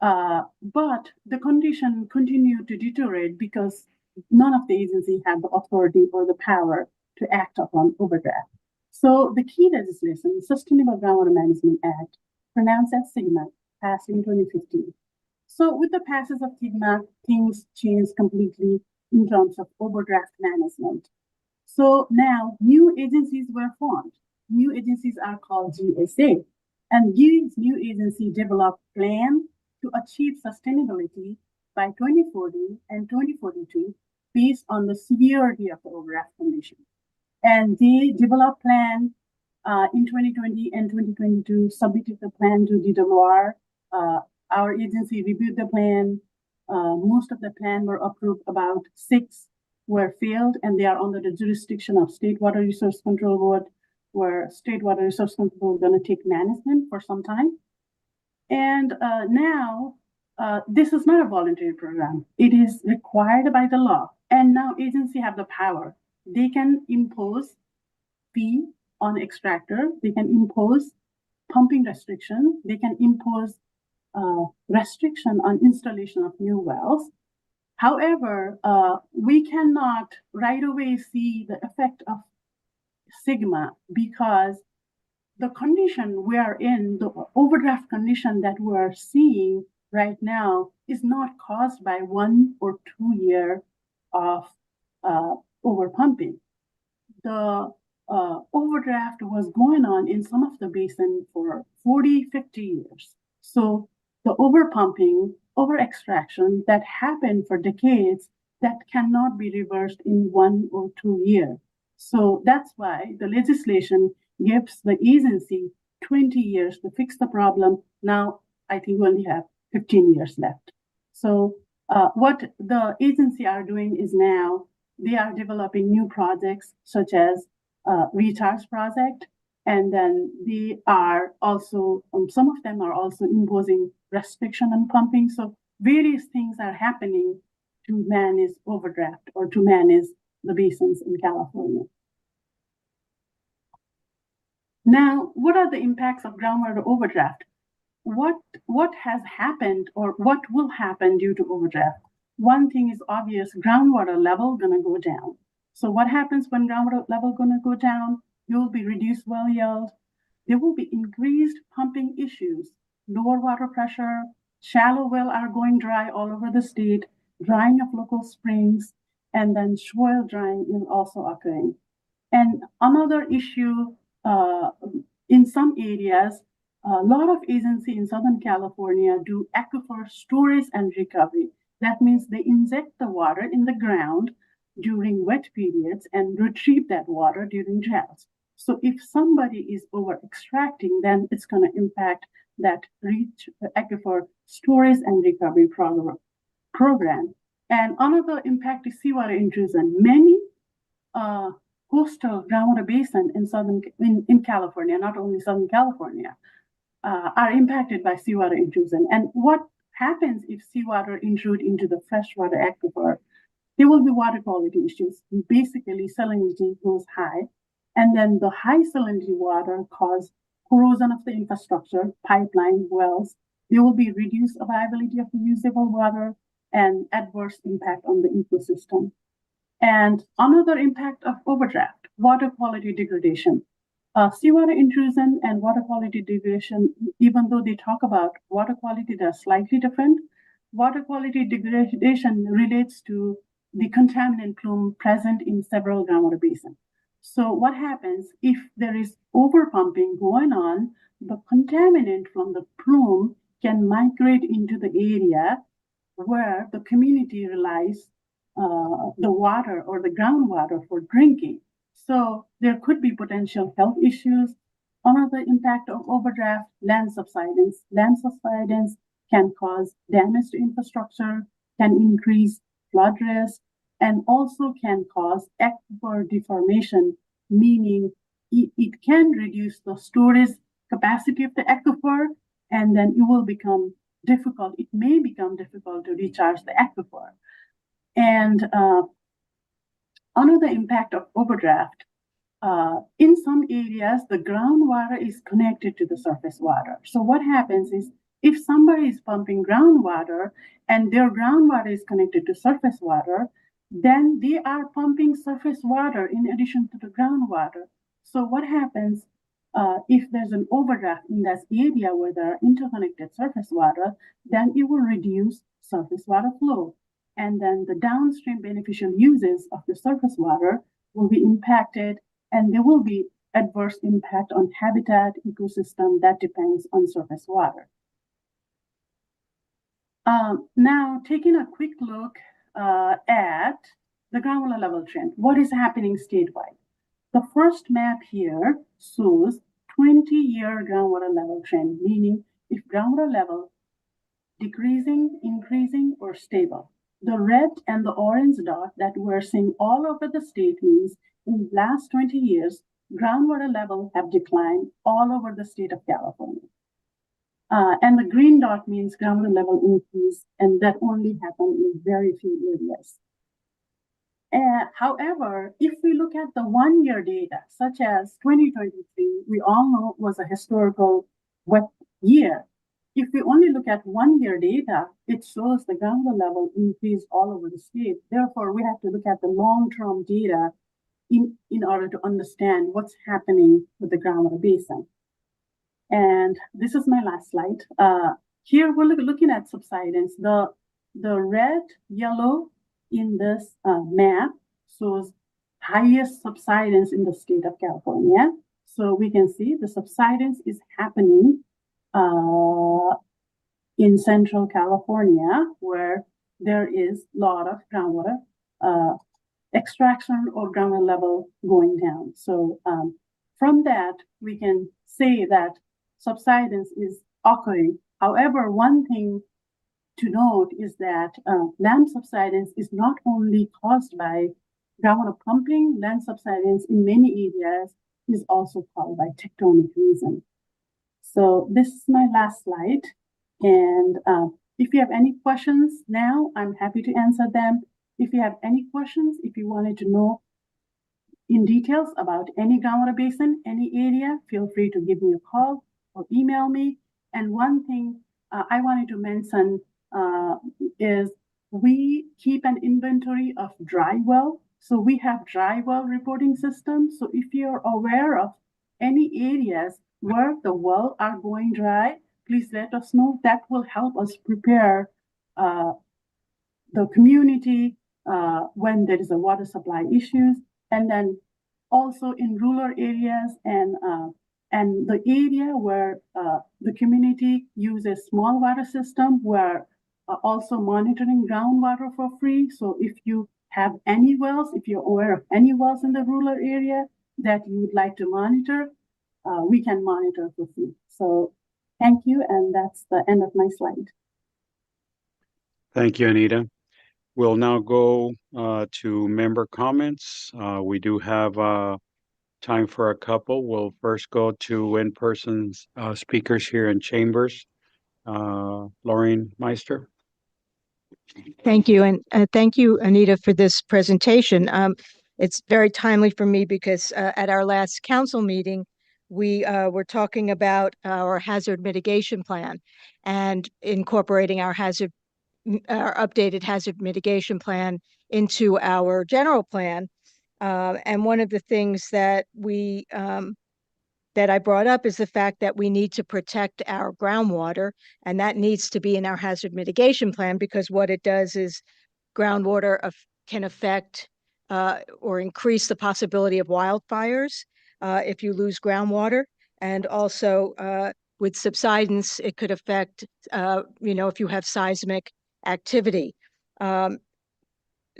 C: But the condition continued to deteriorate because none of the agency had the authority or the power to act upon overdraft. So the key legislation, Sustainable Groundwater Management Act, pronounced as SIGMA, passed in 2015. So with the passage of SIGMA, things changed completely in terms of overdraft management. So now new agencies were formed. New agencies are called GSA, and these new agencies developed plans to achieve sustainability by 2040 and 2042 based on the severity of the overdraft condition. And they developed plan in 2020 and 2022, submitted the plan to DWR. Our agency reviewed the plan. Most of the plan were approved, about 6 were failed, and they are under the jurisdiction of State Water Resource Control Board, where State Water Resource Control is going to take management for some time. And now, this is not a voluntary program. It is required by the law. And now agency have the power. They can impose fee on extractor. They can impose pumping restriction. They can impose restriction on installation of new wells. However, we cannot right away see the effect of SIGMA because the condition we are in, the overdraft condition that we are seeing right now, is not caused by 1 or 2 years of overpumping. The overdraft was going on in some of the basin for 40, 50 years. So the overpumping, over extraction that happened for decades, that cannot be reversed in 1 or 2 years. So that's why the legislation gives the agency 20 years to fix the problem. Now, I think we only have 15 years left. So what the agency are doing is now they are developing new projects such as recharge project, and then they are also, some of them are also imposing restriction on pumping. So various things are happening to manage overdraft or to manage the basins in California. Now, what are the impacts of groundwater overdraft? What has happened or what will happen due to overdraft? One thing is obvious, groundwater level gonna go down. So what happens when groundwater level gonna go down? There will be reduced well yield. There will be increased pumping issues, lower water pressure, shallow well are going dry all over the state, drying of local springs, and then soil drying is also occurring. And another issue in some areas, a lot of agencies in Southern California do aquifer storage and recovery. That means they inject the water in the ground during wet periods and retrieve that water during droughts. So if somebody is over extracting, then it's going to impact that aquifer storage and recovery program. And another impact is seawater intrusion. Many coastal groundwater basin in California, not only Southern California, are impacted by seawater intrusion. And what happens if seawater intrude into the freshwater aquifer? There will be water quality issues. Basically, salinity goes high, and then the high salinity water cause corrosion of the infrastructure, pipeline, wells. There will be reduced availability of the usable water and adverse impact on the ecosystem. And another impact of overdraft, water quality degradation. Seawater intrusion and water quality degradation, even though they talk about water quality, they're slightly different. Water quality degradation relates to the contaminant plume present in several groundwater basins. So what happens if there is overpumping going on? the contaminant from the plume can migrate into the area where the community relies the water or the groundwater for drinking. So there could be potential health issues. Another impact of overdraft, land subsidence. Land subsidence can cause damage to infrastructure, can increase flood risk, and also can cause aquifer deformation, meaning it can reduce the storage capacity of the aquifer, and then it will become difficult. It may become difficult to recharge the aquifer. And another impact of overdraft, in some areas, the groundwater is connected to the surface water. So what happens is if somebody is pumping groundwater and their groundwater is connected to surface water, then they are pumping surface water in addition to the groundwater. So what happens if there's an overdraft in that area where there are interconnected surface water, then it will reduce surface water flow. And then the downstream beneficial uses of the surface water will be impacted, and there will be adverse impact on habitat ecosystem that depends on surface water. Now, taking a quick look at the groundwater level trend, what is happening statewide? The first map here shows 20-year groundwater level trend, meaning if groundwater level decreasing, increasing, or stable. The red and the orange dot that we're seeing all over the state means in the last 20 years, groundwater levels have declined all over the state of California. And the green dot means groundwater level increase, and that only happened in very few areas. However, if we look at the one-year data, such as 2023, we all know was a historical wet year. If we only look at one-year data, it shows the groundwater level increased all over the state. Therefore, we have to look at the long-term data in order to understand what's happening with the groundwater basin. And this is my last slide. Here we're looking at subsidence. The red, yellow in this map shows highest subsidence in the state of California. So we can see the subsidence is happening in Central California, where there is a lot of groundwater extraction or groundwater level going down. So from that, we can say that subsidence is occurring. However, one thing to note is that land subsidence is not only caused by groundwater pumping. Land subsidence in many areas is also caused by tectonic reasons. So this is my last slide. And if you have any questions now, I'm happy to answer them. If you have any questions, if you wanted to know in details about any groundwater basin, any area, feel free to give me a call or email me. And one thing I wanted to mention is we keep an inventory of dry well. So we have dry well reporting system. So if you're aware of any areas where the well are going dry, please let us know. That will help us prepare the community when there is a water supply issues. And then also in rural areas and the area where the community uses small water system, we're also monitoring groundwater for free. So if you have any wells, if you're aware of any wells in the rural area that you would like to monitor, we can monitor for free. So thank you, and that's the end of my slide.
B: Thank you, Anita. We'll now go to member comments. We do have time for a couple. We'll first go to in-person speakers here in chambers. Lauren Meister.
H: Thank you. And thank you, Anita, for this presentation. It's very timely for me because at our last council meeting, we were talking about our hazard mitigation plan and incorporating our updated hazard mitigation plan into our general plan. And one of the things that that I brought up is the fact that we need to protect our groundwater, and that needs to be in our hazard mitigation plan, because what it does is groundwater can affect or increase the possibility of wildfires if you lose groundwater. And also with subsidence, it could affect, if you have seismic activity.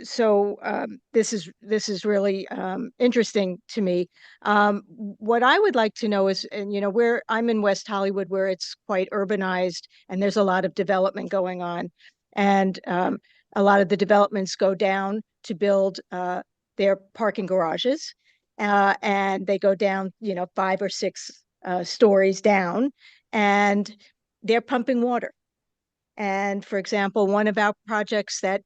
H: So this is really interesting to me. What I would like to know is, and where I'm in West Hollywood, where it's quite urbanized and there's a lot of development going on, and a lot of the developments go down to build their parking garages, and they go down, 5 or 6 stories down, and they're pumping water. And for example, one of our projects that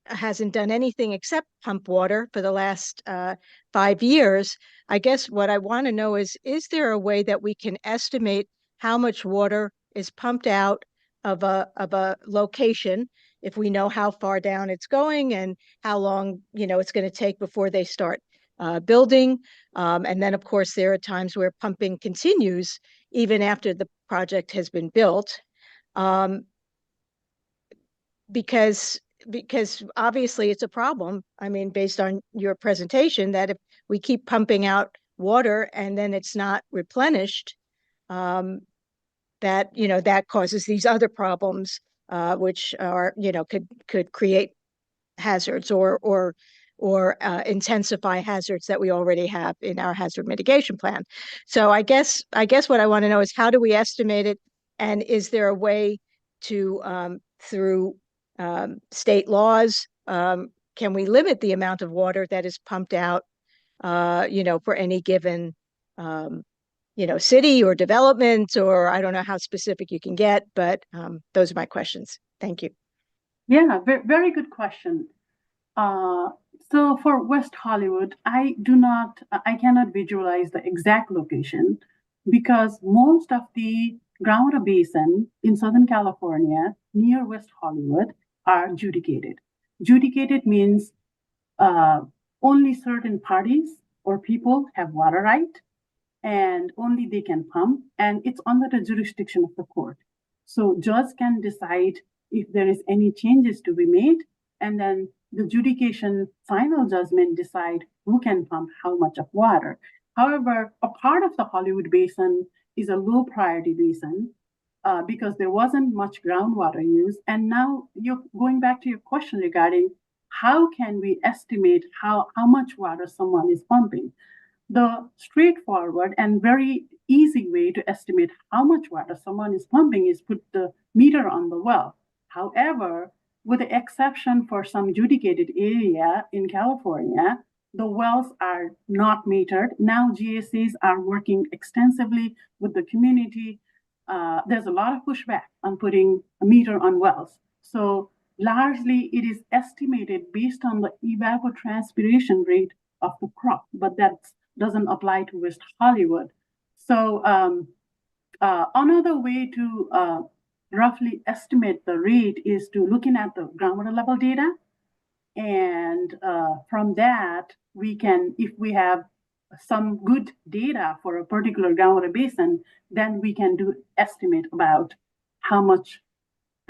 H: hasn't done anything except pump water for the last 5 years. I guess what I want to know is there a way that we can estimate how much water is pumped out of a location if we know how far down it's going and how long, it's going to take before they start building? And then, of course, there are times where pumping continues even after the project has been built. Because obviously it's a problem. I mean, based on your presentation, that if we keep pumping out water and then it's not replenished, that that causes these other problems, which are could create hazards or intensify hazards that we already have in our hazard mitigation plan. So I guess what I want to know is, how do we estimate it, and is there a way to through state laws, can we limit the amount of water that is pumped out, for any given, city or development, or I don't know how specific you can get, but those are my questions. Thank you.
C: Yeah, very good question. So for West Hollywood, I cannot visualize the exact location because most of the groundwater basin in Southern California near West Hollywood are adjudicated. Adjudicated means only certain parties or people have water right, and only they can pump, and it's under the jurisdiction of the court. So judge can decide if there is any changes to be made, and then the adjudication final judgment decide who can pump how much of water. However, a part of the Hollywood Basin is a low priority basin because there wasn't much groundwater use. And now you're going back to your question regarding how can we estimate how much water someone is pumping. The straightforward and very easy way to estimate how much water someone is pumping is put the meter on the well. However, with the exception for some adjudicated area in California, the wells are not metered. Now GSAs are working extensively with the community. There's a lot of pushback on putting a meter on wells. So largely it is estimated based on the evapotranspiration rate of the crop, but that doesn't apply to West Hollywood. So another way to roughly estimate the rate is to looking at the groundwater level data. And from that, we can, if we have some good data for a particular groundwater basin, then we can do estimate about how much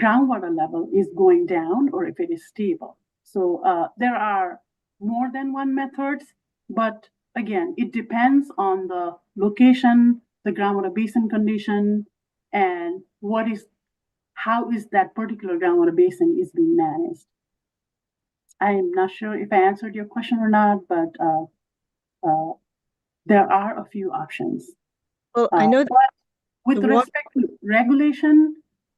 C: groundwater level is going down or if it is stable. So there are more than one methods, but again, it depends on the location, the groundwater basin condition, and how is that particular groundwater basin is being managed. I am not sure if I answered your question or not, but there are a few options.
H: Well, I know that
C: with respect to regulation,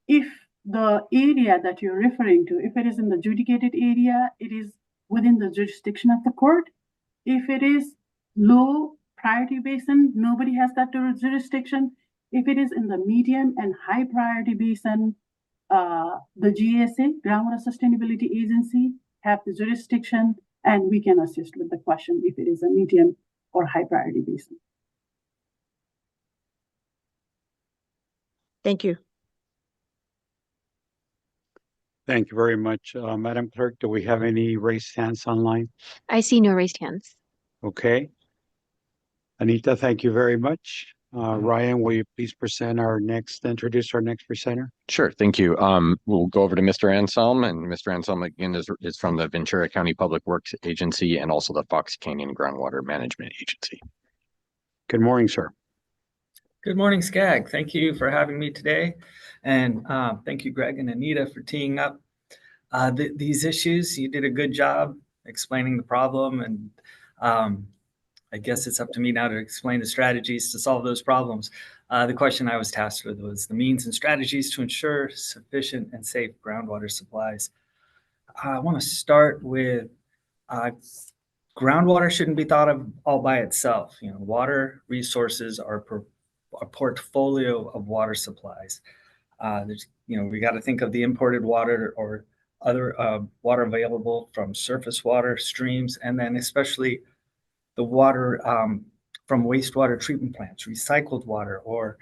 C: if the area that you're referring to, if it is in the adjudicated area, it is within the jurisdiction of the court. If it is low priority basin, nobody has that jurisdiction. If it is in the medium and high priority basin, the GSA, Groundwater Sustainability Agency, have the jurisdiction, and we can assist with the question if it is a medium or high priority basin.
H: Thank you.
B: Thank you very much. Madam Clerk, do we have any raised hands online?
E: I see no raised hands.
B: Okay. Anita, thank you very much. Ryan, will you please introduce our next presenter?
N: Sure, thank you. We'll go over to Mr. Anselm, and Mr. Anselm again is from the Ventura County Public Works Agency and also the Fox Canyon Groundwater Management Agency.
B: Good morning, sir.
O: Good morning, Skag. Thank you for having me today. And thank you, Greg and Anita, for teeing up these issues. You did a good job explaining the problem. And I guess it's up to me now to explain the strategies to solve those problems. The question I was tasked with was the means and strategies to ensure sufficient and safe groundwater supplies. I want to start with groundwater shouldn't be thought of all by itself. You know, water resources are a portfolio of water supplies. We got to think of the imported water or other water available from surface water, streams, and then especially the water from wastewater treatment plants, recycled water, or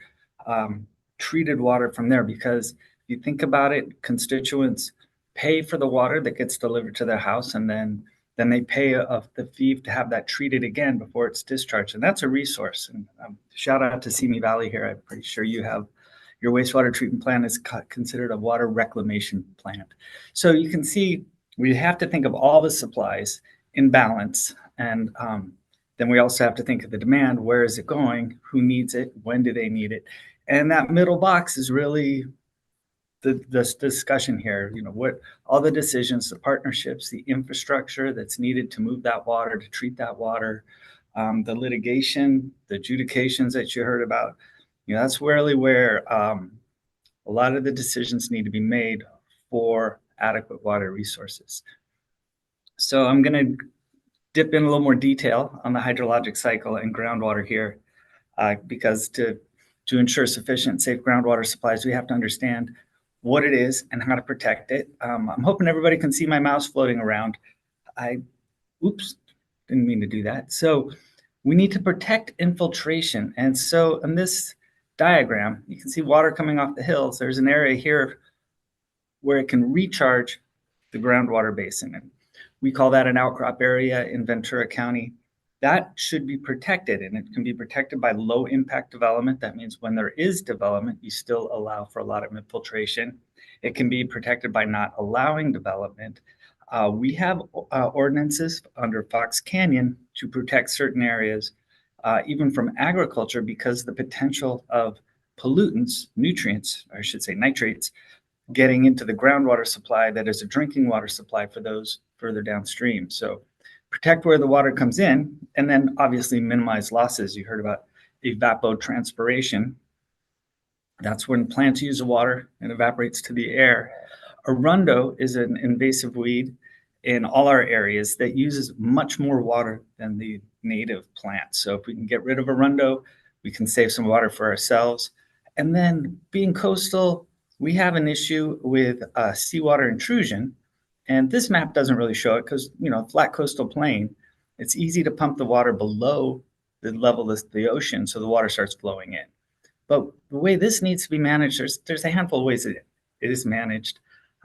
O: treated water from there. Because if you think about it, constituents pay for the water that gets delivered to their house, and then they pay the fee to have that treated again before it's discharged. And that's a resource. And shout out to Simi Valley here. I'm pretty sure you have your wastewater treatment plant is considered a water reclamation plant. So you can see we have to think of all the supplies in balance. And then we also have to think of the demand. Where is it going? Who needs it? When do they need it? And that middle box is really the discussion here. You know, what all the decisions, the partnerships, the infrastructure that's needed to move that water, to treat that water, the litigation, the adjudications that you heard about. You know, that's really where a lot of the decisions need to be made for adequate water resources. So I'm going to dip in a little more detail on the hydrologic cycle and groundwater here, because to ensure sufficient, safe groundwater supplies, we have to understand what it is and how to protect it. I'm hoping everybody can see my mouse floating around. Oops, didn't mean to do that. So we need to protect infiltration. And so in this diagram, you can see water coming off the hills. There's an area here where it can recharge the groundwater basin. And we call that an outcrop area in Ventura County. That should be protected, and it can be protected by low impact development. That means when there is development, you still allow for a lot of infiltration. It can be protected by not allowing development. We have ordinances under Fox Canyon to protect certain areas, even from agriculture, because the potential of pollutants, nutrients, or I should say nitrates, getting into the groundwater supply that is a drinking water supply for those further downstream. So protect where the water comes in, and then obviously minimize losses. You heard about evapotranspiration. That's when plants use the water and evaporates to the air. Arundo is an invasive weed in all our areas that uses much more water than the native plants. So if we can get rid of arundo, we can save some water for ourselves. And then being coastal, we have an issue with seawater intrusion. And this map doesn't really show it because, you know, flat coastal plain, it's easy to pump the water below the level of the ocean so the water starts flowing in. But the way this needs to be managed, there's a handful of ways that it is managed.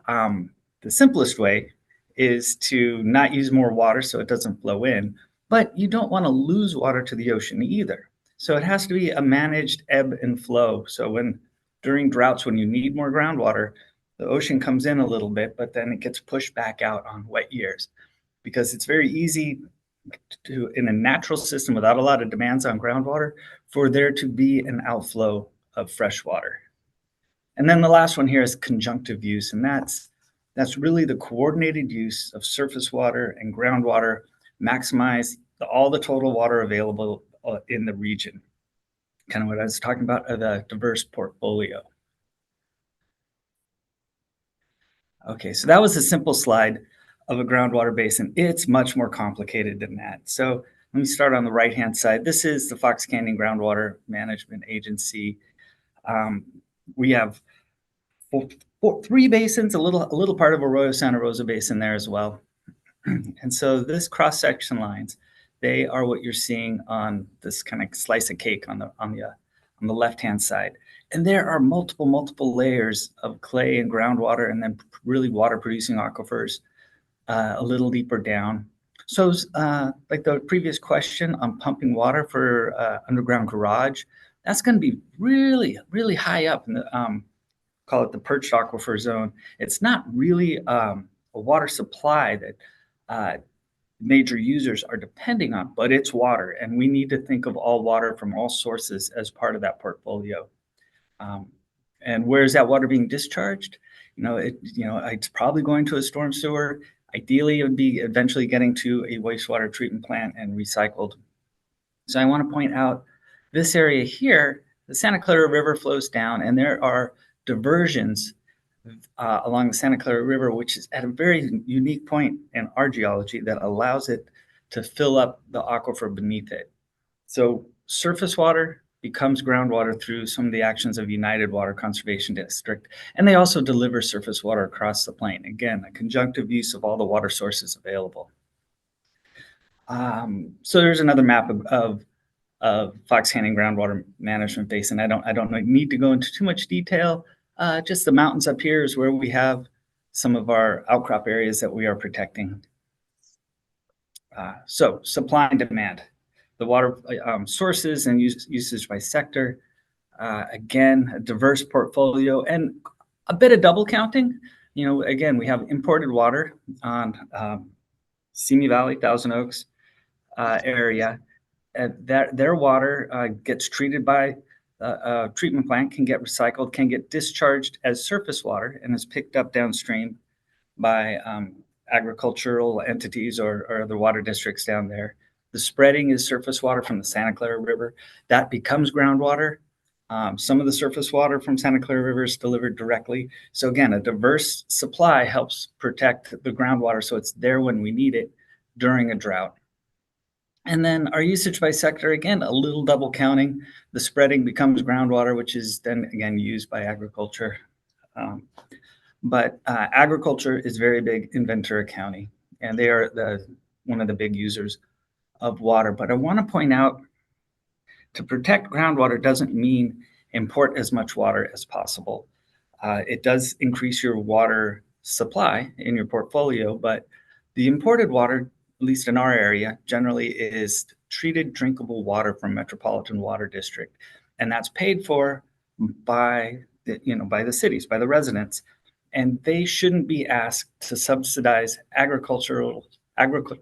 O: The simplest way is to not use more water so it doesn't flow in, but you don't want to lose water to the ocean either. So it has to be a managed ebb and flow. So during droughts, when you need more groundwater, the ocean comes in a little bit, but then it gets pushed back out on wet years, because it's very easy to, in a natural system without a lot of demands on groundwater, for there to be an outflow of fresh water. And then the last one here is conjunctive use, and that's really the coordinated use of surface water and groundwater, maximize all the total water available in the region. Kind of what I was talking about, the diverse portfolio. Okay, so that was a simple slide of a groundwater basin. It's much more complicated than that. So let me start on the right-hand side. This is the Fox Canyon Groundwater Management Agency. We have three basins, a little part of Arroyo Santa Rosa Basin there as well. And so this cross-section lines, they are what you're seeing on this kind of slice of cake on the left-hand side. And there are multiple layers of clay and groundwater, and then really water-producing aquifers a little deeper down. So like the previous question on pumping water for underground garage, that's going to be really, really high up in the, call it the perched aquifer zone. It's not really a water supply that major users are depending on, but it's water, and we need to think of all water from all sources as part of that portfolio. And where is that water being discharged? It's probably going to a storm sewer. Ideally, it would be eventually getting to a wastewater treatment plant and recycled. So I want to point out this area here, the Santa Clara River flows down, and there are diversions along the Santa Clara River, which is at a very unique point in our geology that allows it to fill up the aquifer beneath it. So surface water becomes groundwater through some of the actions of United Water Conservation District, and they also deliver surface water across the plain. Again, a conjunctive use of all the water sources available. So there's another map of Fox Canyon Groundwater Management Basin. I don't need to go into too much detail. Just the mountains up here is where we have some of our outcrop areas that we are protecting. So supply and demand, the water sources and usage by sector. Again, a diverse portfolio and a bit of double counting. Again, we have imported water on Simi Valley, Thousand Oaks area. Their water gets treated by a treatment plant, can get recycled, can get discharged as surface water, and is picked up downstream by agricultural entities or other water districts down there. The spreading is surface water from the Santa Clara River. That becomes groundwater. Some of the surface water from Santa Clara River is delivered directly. So again, a diverse supply helps protect the groundwater so it's there when we need it during a drought. And then our usage by sector, again, a little double counting. The spreading becomes groundwater, which is then again used by agriculture. But agriculture is very big in Ventura County, and they are one of the big users of water. But I want to point out, to protect groundwater doesn't mean import as much water as possible. It does increase your water supply in your portfolio, but the imported water, at least in our area, generally is treated drinkable water from Metropolitan Water District. And that's paid for by the cities, by the residents. And they shouldn't be asked to subsidize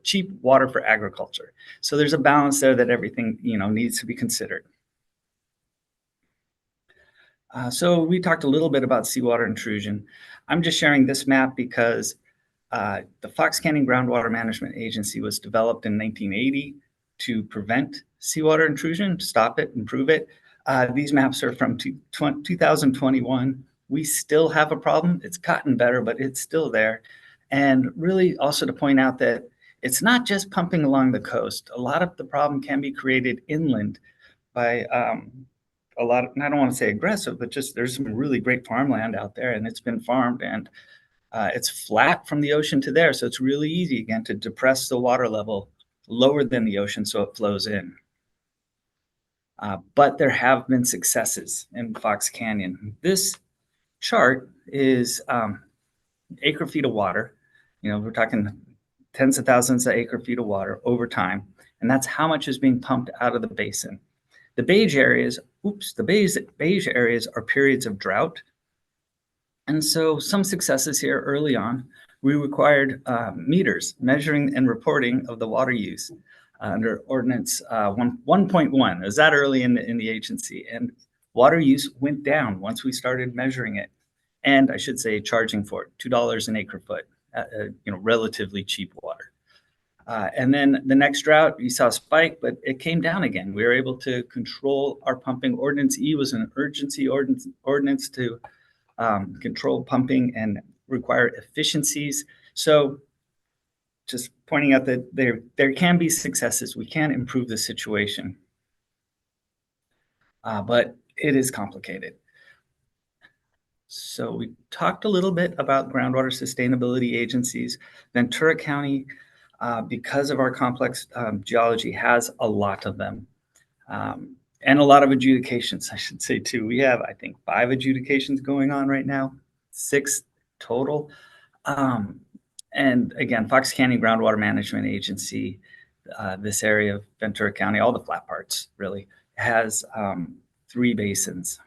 O: cheap water for agriculture. So there's a balance there that everything needs to be considered. So we talked a little bit about seawater intrusion. I'm just sharing this map because the Fox Canyon Groundwater Management Agency was developed in 1980 to prevent seawater intrusion, to stop it, improve it. These maps are from 2021. We still have a problem. It's gotten better, but it's still there. And really also to point out that it's not just pumping along the coast. A lot of the problem can be created inland by a lot of, and I don't want to say aggressive, but just there's some really great farmland out there, and it's been farmed, and it's flat from the ocean to there. So it's really easy, again, to depress the water level lower than the ocean so it flows in. But there have been successes in Fox Canyon. This chart is acre feet of water. We're talking tens of thousands of acre feet of water over time. And that's how much is being pumped out of the basin. The beige areas, beige areas are periods of drought. And so some successes here early on, we required meters measuring and reporting of the water use under Ordinance 1.1. It was that early in the agency, and water use went down once we started measuring it. And I should say charging for it, $2 an acre foot, relatively cheap water. And then the next drought, you saw a spike, but it came down again. We were able to control our pumping. Ordinance E was an emergency ordinance to control pumping and require efficiencies. So just pointing out that there can be successes. We can improve the situation, but it is complicated. So we talked a little bit about groundwater sustainability agencies. Ventura County, because of our complex geology, has a lot of them. And a lot of adjudications, I should say, too. We have, I think, 5 adjudications going on right now, 6 total. And again, Fox Canyon Groundwater Management Agency, this area of Ventura County, all the flat parts really, has 3 basins.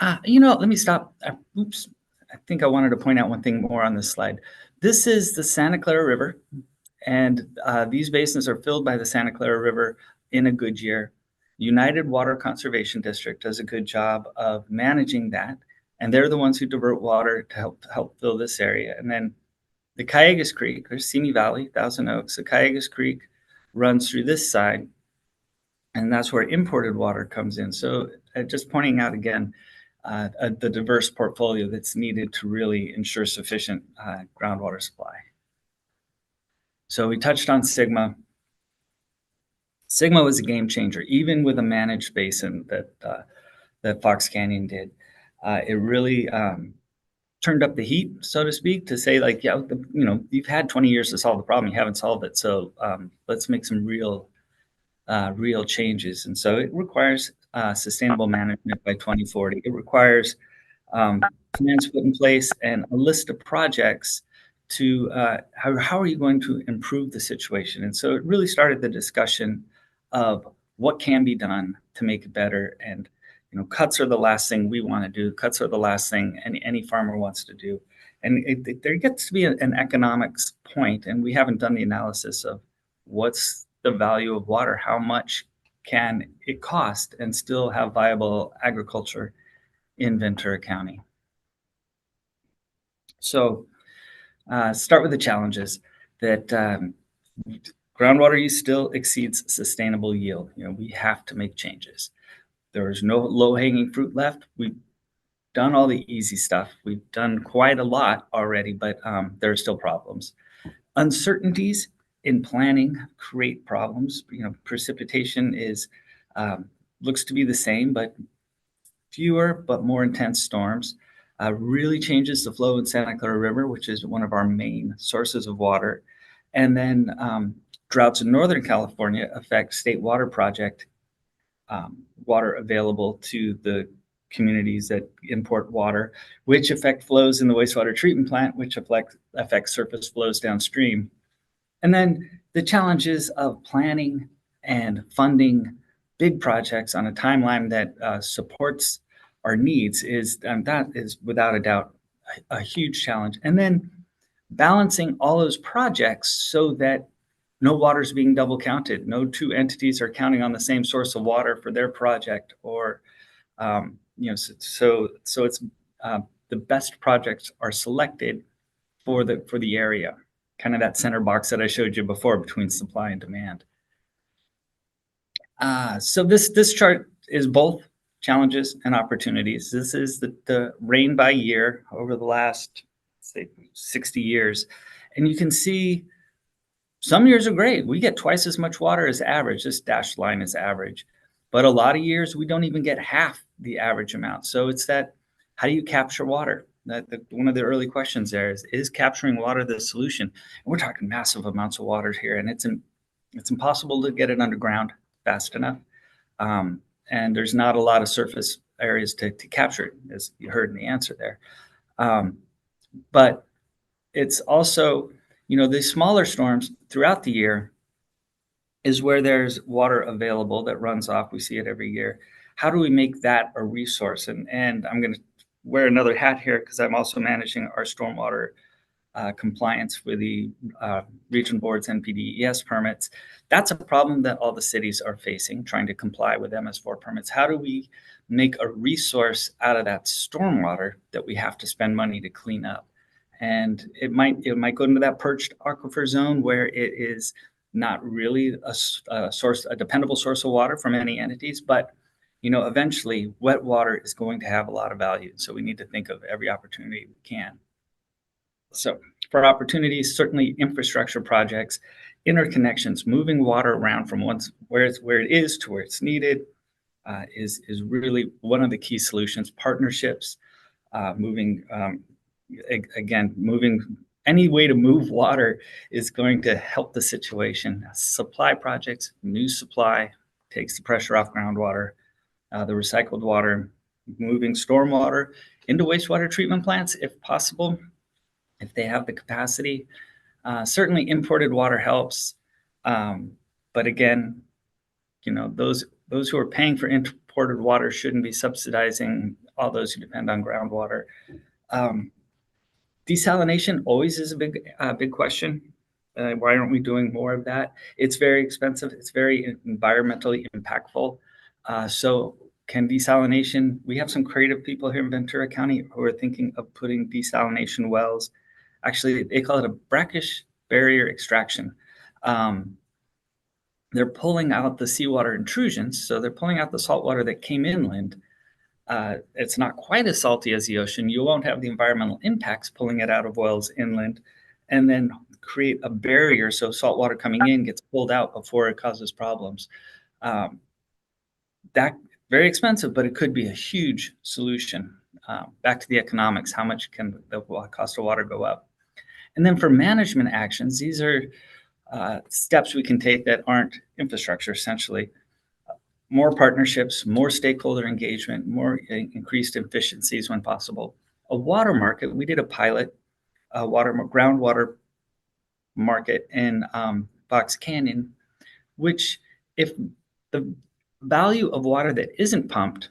O: Let me stop. Oops, I think I wanted to point out one thing more on this slide. This is the Santa Clara River, and these basins are filled by the Santa Clara River in a good year. United Water Conservation District does a good job of managing that, and they're the ones who divert water to help fill this area. And then the Cayugas Creek, there's Simi Valley, Thousand Oaks. The Cayugas Creek runs through this side, and that's where imported water comes in. So just pointing out again, the diverse portfolio that's needed to really ensure sufficient groundwater supply. So we touched on Sigma. Sigma was a game changer, even with a managed basin that Fox Canyon did. It really turned up the heat, so to speak, to say like, yeah, you've had 20 years to solve the problem, you haven't solved it. So let's make some real changes. And so it requires sustainable management by 2040. It requires plans put in place and a list of projects to how are you going to improve the situation. And so it really started the discussion of what can be done to make it better. And cuts are the last thing we want to do. Cuts are the last thing any farmer wants to do. And there gets to be an economics point, and we haven't done the analysis of what's the value of water, how much can it cost and still have viable agriculture in Ventura County. So start with the challenges that groundwater use still exceeds sustainable yield. We have to make changes. There is no low-hanging fruit left. We've done all the easy stuff. We've done quite a lot already, but there are still problems. Uncertainties in planning create problems. Precipitation is looks to be the same, but fewer but more intense storms really changes the flow in Santa Clara River, which is one of our main sources of water. And then droughts in Northern California affect state water project water available to the communities that import water, which affect flows in the wastewater treatment plant, which affects surface flows downstream. And then the challenges of planning and funding big projects on a timeline that supports our needs that is without a doubt a huge challenge. And then balancing all those projects so that no water is being double counted. No two entities are counting on the same source of water for their project, or so it's the best projects are selected for the area. Kind of that center box that I showed you before between supply and demand. So this chart is both challenges and opportunities. This is the rain by year over the last, say, 60 years. And you can see some years are great. We get twice as much water as average. This dashed line is average. But a lot of years, we don't even get half the average amount. So it's that, how do you capture water? One of the early questions there is capturing water the solution? And we're talking massive amounts of water here, and it's impossible to get it underground fast enough. And there's not a lot of surface areas to capture it, as you heard in the answer there. But it's also, the smaller storms throughout the year is where there's water available that runs off. We see it every year. How do we make that a resource? And I'm going to wear another hat here because I'm also managing our stormwater compliance for the region board's NPDES permits. That's a problem that all the cities are facing, trying to comply with MS4 permits. How do we make a resource out of that stormwater that we have to spend money to clean up? And it might go into that perched aquifer zone where it is not really a dependable source of water from any entities, but eventually wet water is going to have a lot of value. So we need to think of every opportunity we can. So for opportunities, certainly infrastructure projects, interconnections, moving water around from where it is to where it's needed is really one of the key solutions. Partnerships, moving any way to move water is going to help the situation. Supply projects, new supply takes the pressure off groundwater, the recycled water, moving stormwater into wastewater treatment plants if possible, if they have the capacity. Certainly imported water helps. But again, those who are paying for imported water shouldn't be subsidizing all those who depend on groundwater. Desalination always is a big question. Why aren't we doing more of that? It's very expensive. It's very environmentally impactful. So can desalination, we have some creative people here in Ventura County who are thinking of putting desalination wells. Actually, they call it a brackish barrier extraction. They're pulling out the seawater intrusions. So they're pulling out the salt water that came inland. It's not quite as salty as the ocean. You won't have the environmental impacts pulling it out of wells inland, and then create a barrier so salt water coming in gets pulled out before it causes problems. That very expensive, but it could be a huge solution. Back to the economics, how much can the cost of water go up? And then for management actions, these are steps we can take that aren't infrastructure, essentially. More partnerships, more stakeholder engagement, more increased efficiencies when possible. A water market, we did a pilot, groundwater market in Fox Canyon, which if the value of water that isn't pumped,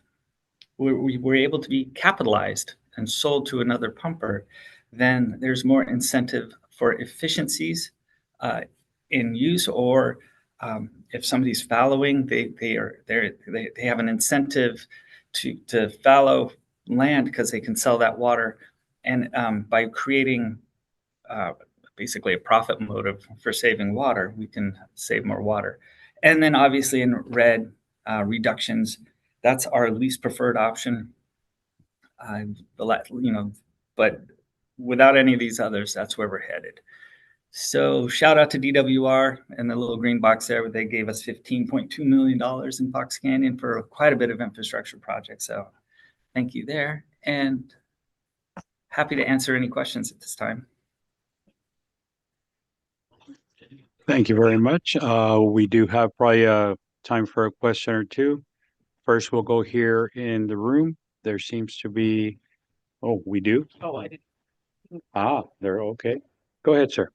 O: we were able to be capitalized and sold to another pumper, then there's more incentive for efficiencies in use, or if somebody's fallowing, they have an incentive to fallow land because they can sell that water, and by creating basically a profit motive for saving water, we can save more water. And then obviously in red, reductions, that's our least preferred option. But without any of these others, that's where we're headed. So shout out to DWR and the little green box there. They gave us $15.2 million in Fox Canyon for quite a bit of infrastructure projects. So thank you there, and happy to answer any questions at this time.
B: Thank you very much. We do have probably time for a question or two. First, we'll go here in the room. There seems to be, oh, we do?
P: Oh, I didn't.
B: They're okay. Go ahead, sir.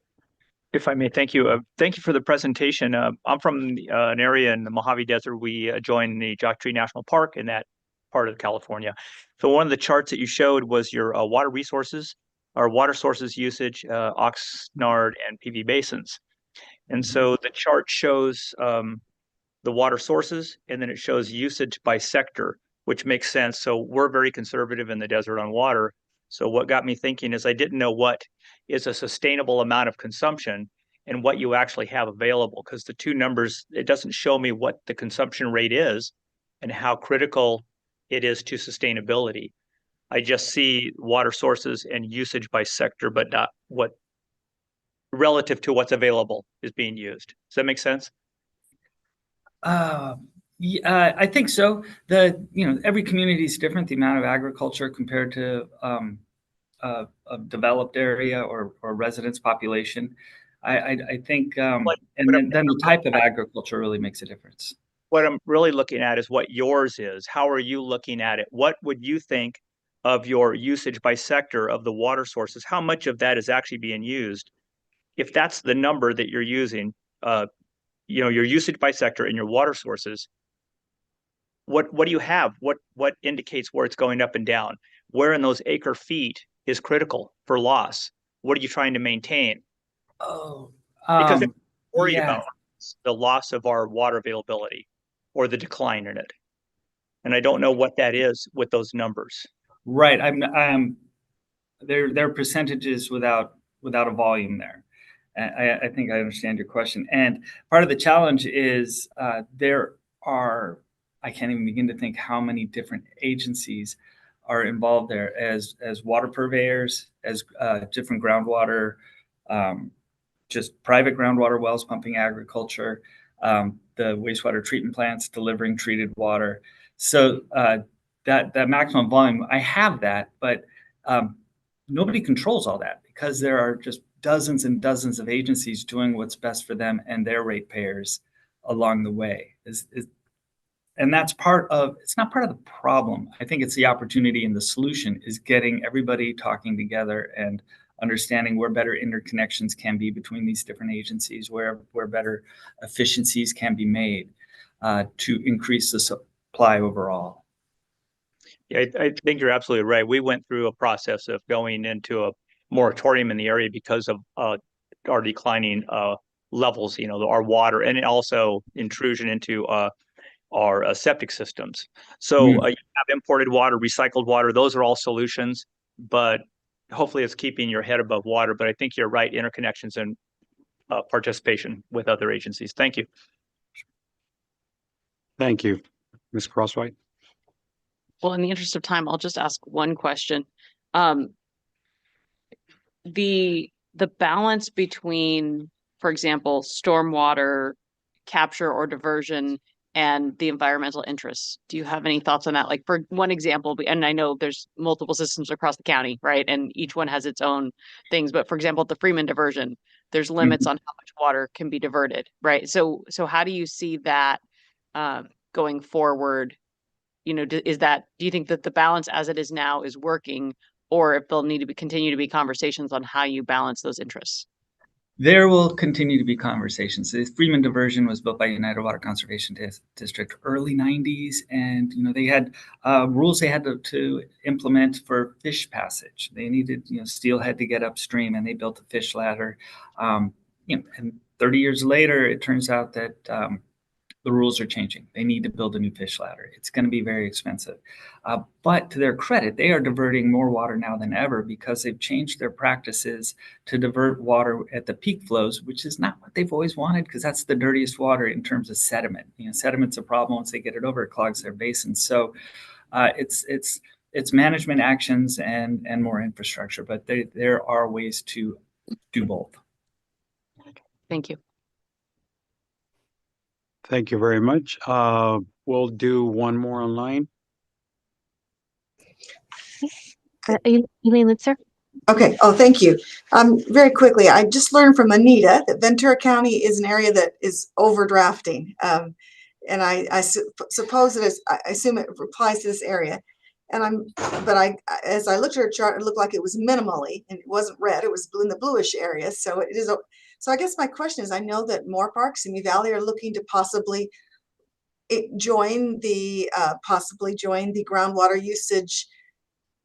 P: If I may, thank you. Thank you for the presentation. I'm from an area in the Mojave Desert. We join the Jock Tree National Park in that part of California. So one of the charts that you showed was your water resources, or water sources usage, Oxnard and PV basins. And so the chart shows the water sources, and then it shows usage by sector, which makes sense. So we're very conservative in the desert on water. So what got me thinking is I didn't know what is a sustainable amount of consumption and what you actually have available, because the two numbers, it doesn't show me what the consumption rate is and how critical it is to sustainability. I just see water sources and usage by sector, but not what relative to what's available is being used. Does that make sense?
O: Yeah, I think so. Every community is different. The amount of agriculture compared to a developed area or residence population. I think, and then the type of agriculture really makes a difference.
P: What I'm really looking at is what yours is. How are you looking at it? What would you think of your usage by sector of the water sources? How much of that is actually being used? If that's the number that you're using, your usage by sector and your water sources, what do you have? What indicates where it's going up and down? Where in those acre feet is critical for loss? What are you trying to maintain? Because I'm worried about the loss of our water availability or the decline in it. And I don't know what that is with those numbers.
O: Right. They're percentages without a volume there. I think I understand your question. And part of the challenge is there are, I can't even begin to think how many different agencies are involved there as water purveyors, as different groundwater, just private groundwater wells pumping agriculture, the wastewater treatment plants delivering treated water. So that maximum volume, I have that, but nobody controls all that because there are just dozens and dozens of agencies doing what's best for them and their ratepayers along the way. And that's it's not part of the problem. I think it's the opportunity, and the solution is getting everybody talking together and understanding where better interconnections can be between these different agencies, where better efficiencies can be made to increase the supply overall.
P: Yeah, I think you're absolutely right. We went through a process of going into moratorium in the area because of our declining levels, our water, and also intrusion into our septic systems. So you have imported water, recycled water, those are all solutions, but hopefully it's keeping your head above water. But I think you're right, interconnections and participation with other agencies. Thank you.
B: Thank you. Ms. Crosswhite?
F: Well, in the interest of time, I'll just ask one question. The balance between, for example, stormwater capture or diversion and the environmental interests. Do you have any thoughts on that? Like, for one example, and I know there's multiple systems across the county, right? And each one has its own things. But for example, the Freeman diversion, there's limits on how much water can be diverted, right? So how do you see that going forward? Do you think that the balance as it is now is working, or if there'll need to continue to be conversations on how you balance those interests?
O: There will continue to be conversations. The Freeman diversion was built by United Water Conservation District early 90s, and they had rules they had to implement for fish passage. They needed steelhead to get upstream, and they built a fish ladder. And 30 years later, it turns out that the rules are changing. They need to build a new fish ladder. It's going to be very expensive. But to their credit, they are diverting more water now than ever because they've changed their practices to divert water at the peak flows, which is not what they've always wanted, because that's the dirtiest water in terms of sediment. Sediment's a problem. Once they get it over, it clogs their basins. So it's management actions and more infrastructure, but there are ways to do both.
F: Thank you.
B: Thank you very much. We'll do one more online.
E: Elaine Litzer.
L: Okay. Oh, thank you. Very quickly, I just learned from Anita that Ventura County is an area that is overdrafting. And I suppose I assume it applies to this area. As I looked at her chart, it looked like it was minimally, and it wasn't red, it was in the bluish area. So it is. So I guess my question is, I know that Moore Park, Simi Valley are looking to possibly join the groundwater usage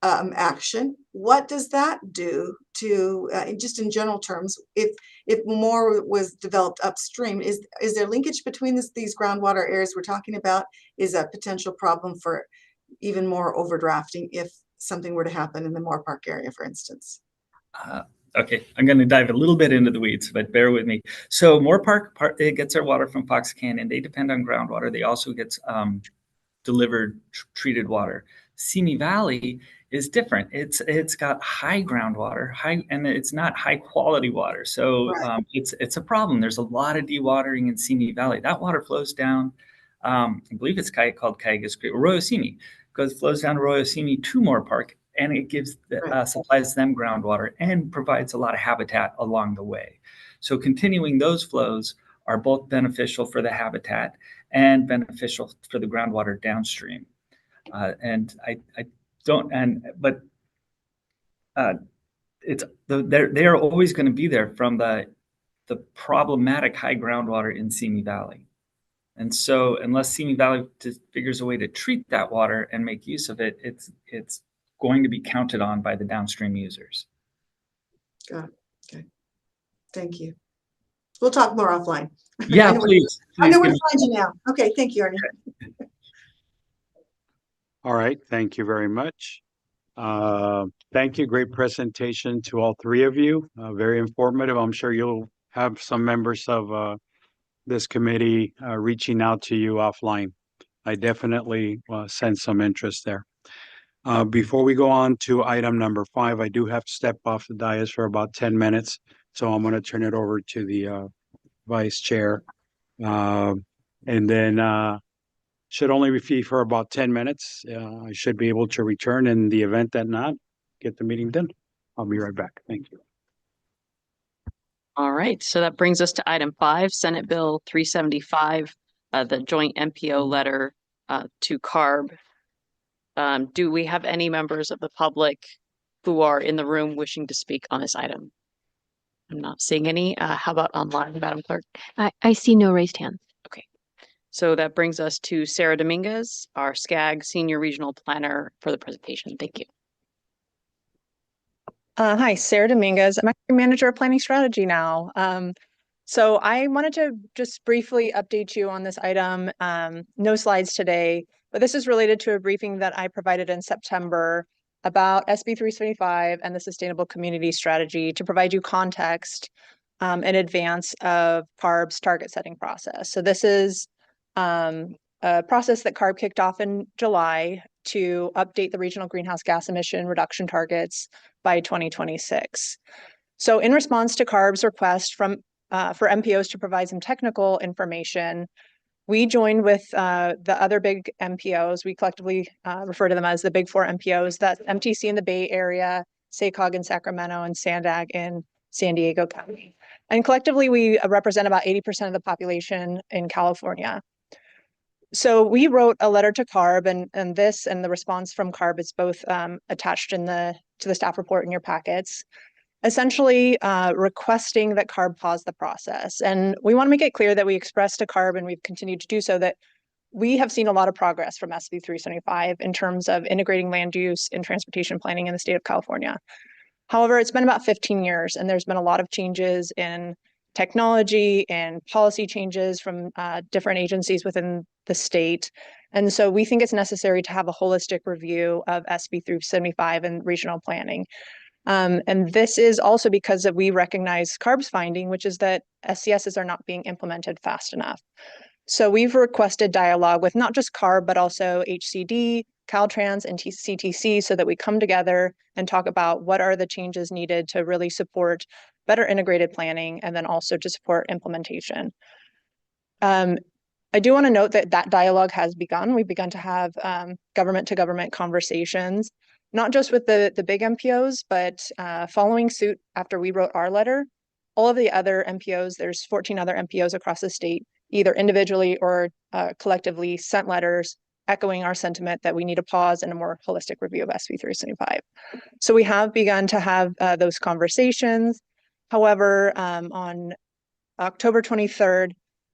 L: action. What does that do to, just in general terms, if more was developed upstream, is there linkage between these groundwater areas we're talking about? Is a potential problem for even more overdrafting if something were to happen in the Moore Park area, for instance?
O: Okay, I'm going to dive a little bit into the weeds, but bear with me. So Moore Park, it gets their water from Fox Canyon. They depend on groundwater. They also get delivered treated water. Simi Valley is different. It's got high groundwater, and it's not high quality water. So it's a problem. There's a lot of dewatering in Simi Valley. That water flows down, I believe it's called Cayugas Creek, Arroyo Simi, because it flows down Arroyo Simi to Moore Park, and it gives supplies them groundwater and provides a lot of habitat along the way. So continuing those flows are both beneficial for the habitat and beneficial for the groundwater downstream. They're always going to be there from the problematic high groundwater in Simi Valley. And so unless Simi Valley figures a way to treat that water and make use of it, it's going to be counted on by the downstream users.
L: Got it. Okay. Thank you. We'll talk more offline.
O: Yeah, please.
L: I know where to find you now. Okay, thank you, Ernie.
B: All right, thank you very much. Thank you. Great presentation to all three of you. Very informative. I'm sure you'll have some members of this committee reaching out to you offline. I definitely sense some interest there. Before we go on to item number 5, I do have to step off the dais for about 10 minutes. So I'm going to turn it over to the vice chair. And then should only be for about 10 minutes. I should be able to return in the event that not, get the meeting done. I'll be right back. Thank you.
F: All right, so that brings us to item 5, Senate Bill 375, the joint MPO letter to CARB. Do we have any members of the public who are in the room wishing to speak on this item? I'm not seeing any. How about online, Madam Clerk?
E: I see no raised hands.
F: Okay, so that brings us to Sarah Dominguez, our SCAG Senior Regional Planner, for the presentation. Thank you.
Q: Hi, Sarah Dominguez. I'm actually manager of planning strategy now. So I wanted to just briefly update you on this item. No slides today, but this is related to a briefing that I provided in September about SB 375 and the Sustainable Community Strategy to provide you context in advance of CARB's target setting process. So this is a process that CARB kicked off in July to update the regional greenhouse gas emission reduction targets by 2026. So in response to CARB's request for MPOs to provide some technical information, we joined with the other big MPOs. We collectively refer to them as the big four MPOs. That's MTC in the Bay Area, SACOG in Sacramento, and SANDAG in San Diego County. And collectively, we represent about 80% of the population in California. So we wrote a letter to CARB, and this and the response from CARB is both attached to the staff report in your packets, essentially requesting that CARB pause the process. And we want to make it clear that we expressed to CARB, and we've continued to do so, that we have seen a lot of progress from SB 375 in terms of integrating land use and transportation planning in the state of California. However, it's been about 15 years, and there's been a lot of changes in technology and policy changes from different agencies within the state. And so we think it's necessary to have a holistic review of SB 375 and regional planning. And this is also because we recognize CARB's finding, which is that SCSs are not being implemented fast enough. So we've requested dialogue with not just CARB, but also HCD, Caltrans, and CTC so that we come together and talk about what are the changes needed to really support better integrated planning and then also to support implementation. I do want to note that that dialogue has begun. We've begun to have government to government conversations, not just with the big MPOs, but following suit after we wrote our letter, all of the other MPOs, there's 14 other MPOs across the state, either individually or collectively sent letters echoing our sentiment that we need a pause and a more holistic review of SB 375. So we have begun to have those conversations. However, on October 23rd,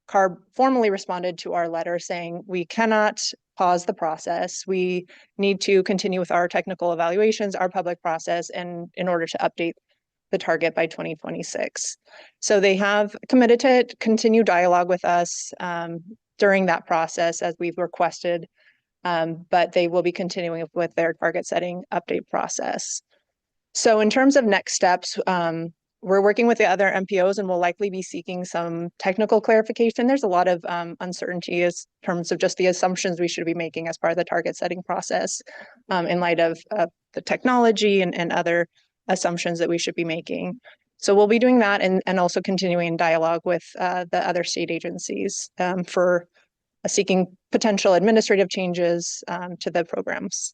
Q: CARB formally responded to our letter saying we cannot pause the process. We need to continue with our technical evaluations, our public process, and in order to update the target by 2026. So they have committed to continue dialogue with us during that process as we've requested, but they will be continuing with their target setting update process. So in terms of next steps, we're working with the other MPOs and we'll likely be seeking some technical clarification. There's a lot of uncertainty in terms of just the assumptions we should be making as part of the target setting process in light of the technology and other assumptions that we should be making. So we'll be doing that and also continuing dialogue with the other state agencies for seeking potential administrative changes to the programs.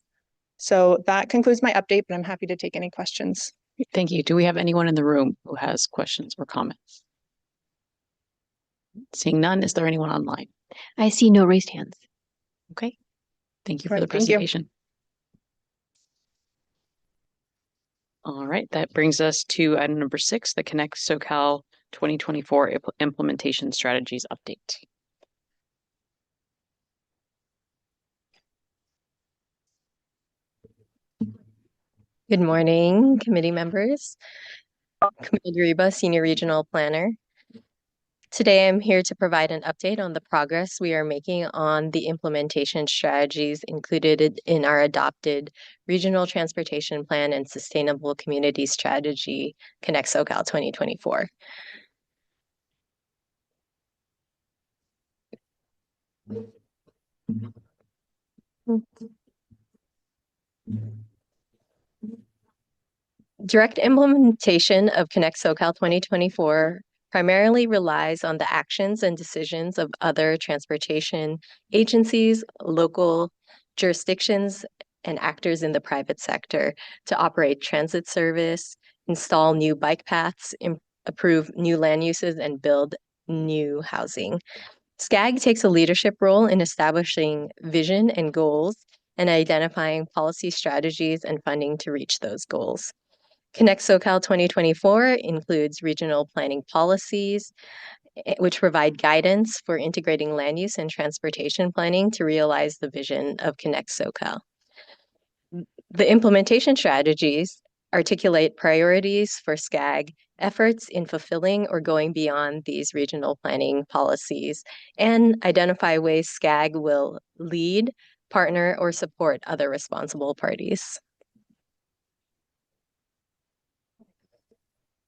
Q: So that concludes my update, but I'm happy to take any questions.
F: Thank you. Do we have anyone in the room who has questions or comments? Seeing none, is there anyone online?
E: I see no raised hands.
F: Okay. Thank you for the
Q: Thank you.
F: presentation. All right, that brings us to item number 6, the Connect SoCal 2024 Implementation Strategies Update.
R: Good morning, committee members. Camille Griba, Senior Regional Planner. Today, I'm here to provide an update on the progress we are making on the implementation strategies included in our adopted Regional Transportation Plan and Sustainable Community Strategy, Connect SoCal 2024. Direct implementation of Connect SoCal 2024 primarily relies on the actions and decisions of other transportation agencies, local jurisdictions, and actors in the private sector to operate transit service, install new bike paths, approve new land uses, and build new housing. SCAG takes a leadership role in establishing vision and goals and identifying policy strategies and funding to reach those goals. Connect SoCal 2024 includes regional planning policies, which provide guidance for integrating land use and transportation planning to realize the vision of Connect SoCal. The implementation strategies articulate priorities for SCAG efforts in fulfilling or going beyond these regional planning policies, and identify ways SCAG will lead, partner, or support other responsible parties.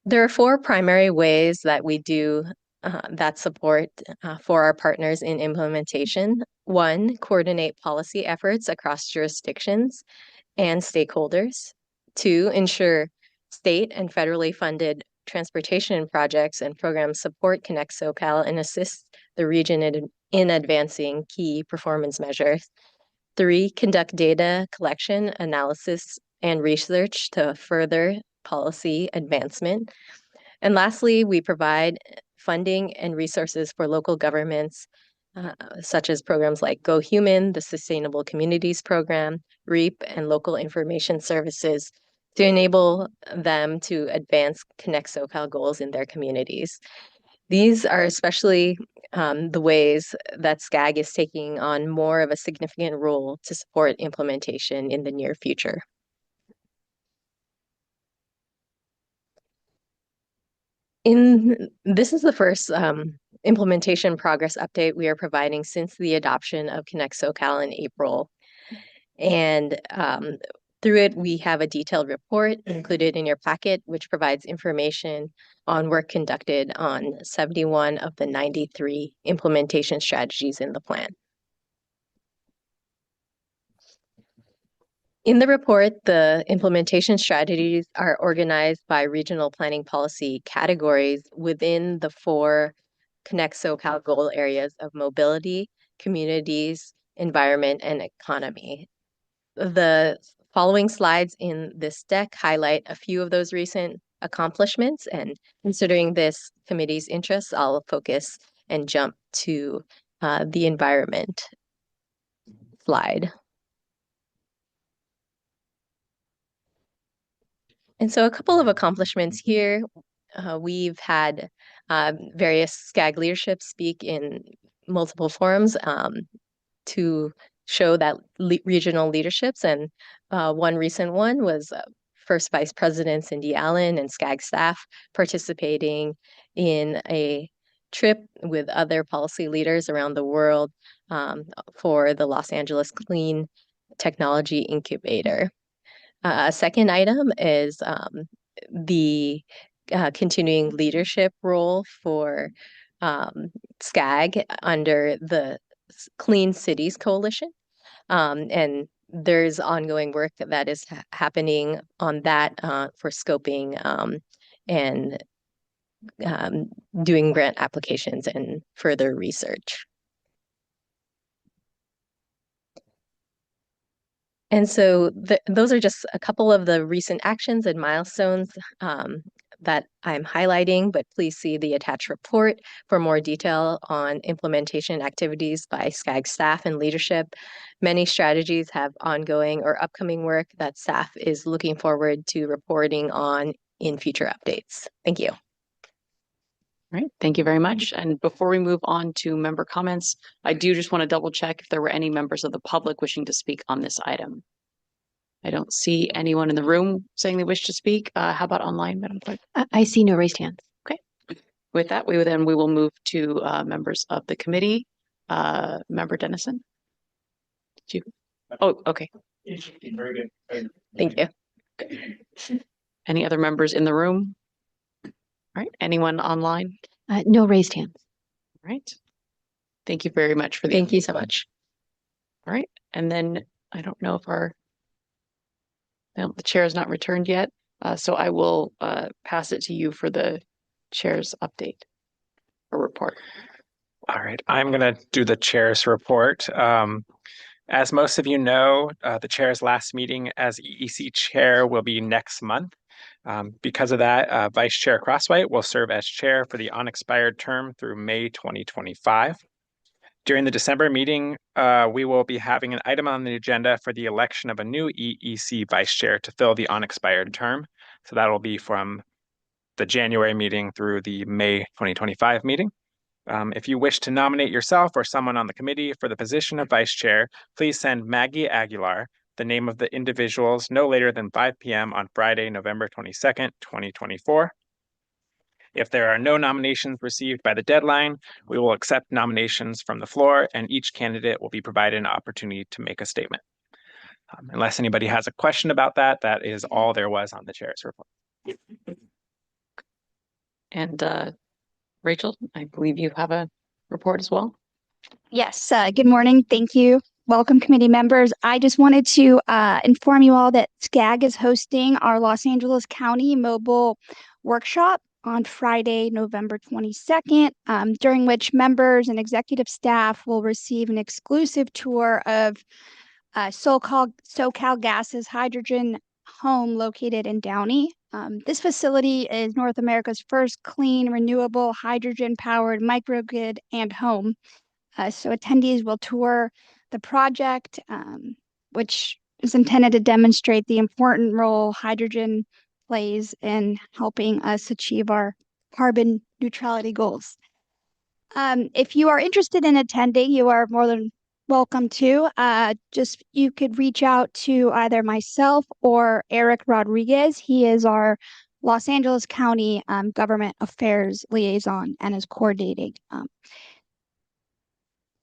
R: There are 4 primary ways that we do that support for our partners in implementation. 1, coordinate policy efforts across jurisdictions and stakeholders. 2, ensure state and federally funded transportation projects and programs support Connect SoCal and assist the region in advancing key performance measures. 3, conduct data collection, analysis, and research to further policy advancement. And lastly, we provide funding and resources for local governments, such as programs like Go Human, the Sustainable Communities Program, REAP, and local information services to enable them to advance Connect SoCal goals in their communities. These are especially the ways that SCAG is taking on more of a significant role to support implementation in the near future. This is the first implementation progress update we are providing since the adoption of Connect SoCal in April. And through it, we have a detailed report included in your packet, which provides information on work conducted on 71 of the 93 implementation strategies in the plan. In the report, the implementation strategies are organized by regional planning policy categories within the 4 Connect SoCal goal areas of mobility, communities, environment, and economy. The following slides in this deck highlight a few of those recent accomplishments, and considering this committee's interests, I'll focus and jump to the environment slide. And so a couple of accomplishments here. We've had various SCAG leadership speak in multiple forums to show that regional leaderships. And one recent one was First Vice President Cindy Allen and SCAG staff participating in a trip with other policy leaders around the world for the Los Angeles Clean Technology Incubator. A second item is the continuing leadership role for SCAG under the Clean Cities Coalition. And there's ongoing work that is happening on that for scoping and doing grant applications and further research. And so those are just a couple of the recent actions and milestones that I'm highlighting, but please see the attached report for more detail on implementation activities by SCAG staff and leadership. Many strategies have ongoing or upcoming work that staff is looking forward to reporting on in future updates. Thank you.
F: All right, thank you very much. And before we move on to member comments, I do just want to double check if there were any members of the public wishing to speak on this item. I don't see anyone in the room saying they wish to speak. How about online, Madam Clerk?
E: I see no raised hands.
F: Okay. With that, we will move to members of the committee. Member Dennison. Did you? Oh, okay.
E: Very good. Thank you.
F: Okay. Any other members in the room? All right. Anyone online?
E: No raised hands.
F: All right. Thank you very much for the.
R: Thank you so much.
F: All right. And then I don't know if the chair has not returned yet. So I will pass it to you for the chair's update or report.
S: All right. I'm going to do the chair's report. As most of you know, the chair's last meeting as EEC chair will be next month. Because of that, Vice Chair Crosswhite will serve as chair for the unexpired term through May 2025. During the December meeting, we will be having an item on the agenda for the election of a new EEC vice chair to fill the unexpired term. So that will be from the January meeting through the May 2025 meeting. If you wish to nominate yourself or someone on the committee for the position of vice chair, please send Maggie Aguilar the name of the individuals no later than 5 p.m. on Friday, November 22nd, 2024. If there are no nominations received by the deadline, we will accept nominations from the floor, and each candidate will be provided an opportunity to make a statement. Unless anybody has a question about that, that is all there was on the chair's report.
F: And Rachel, I believe you have a report as well.
T: Yes, good morning. Thank you. Welcome, committee members. I just wanted to inform you all that SCAG is hosting our Los Angeles County Mobile Workshop on Friday, November 22nd, during which members and executive staff will receive an exclusive tour of SoCal Gas's hydrogen home located in Downey. This facility is North America's first clean, renewable, hydrogen-powered microgrid and home. So attendees will tour the project, which is intended to demonstrate the important role hydrogen plays in helping us achieve our carbon neutrality goals. If you are interested in attending, you are more than welcome to. You could reach out to either myself or Eric Rodriguez. He is our Los Angeles County Government Affairs Liaison and is coordinating.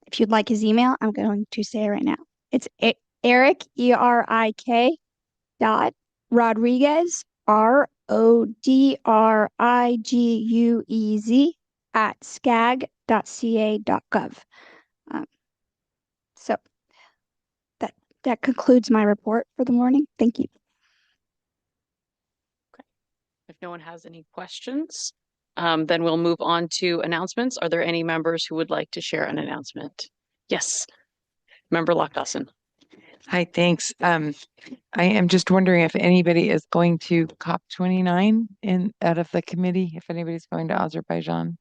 T: If you'd like his email, I'm going to say it right now. It's Eric, ERIK .Rodriguez, RODRIGUEZ @scag.ca.gov. So that concludes my report for the morning. Thank you.
F: If no one has any questions, then we'll move on to announcements. Are there any members who would like to share an announcement? Yes, Member Lockdawson.
U: Hi, thanks. I am just wondering if anybody is going to COP29 out of the committee, if anybody's going to Azerbaijan.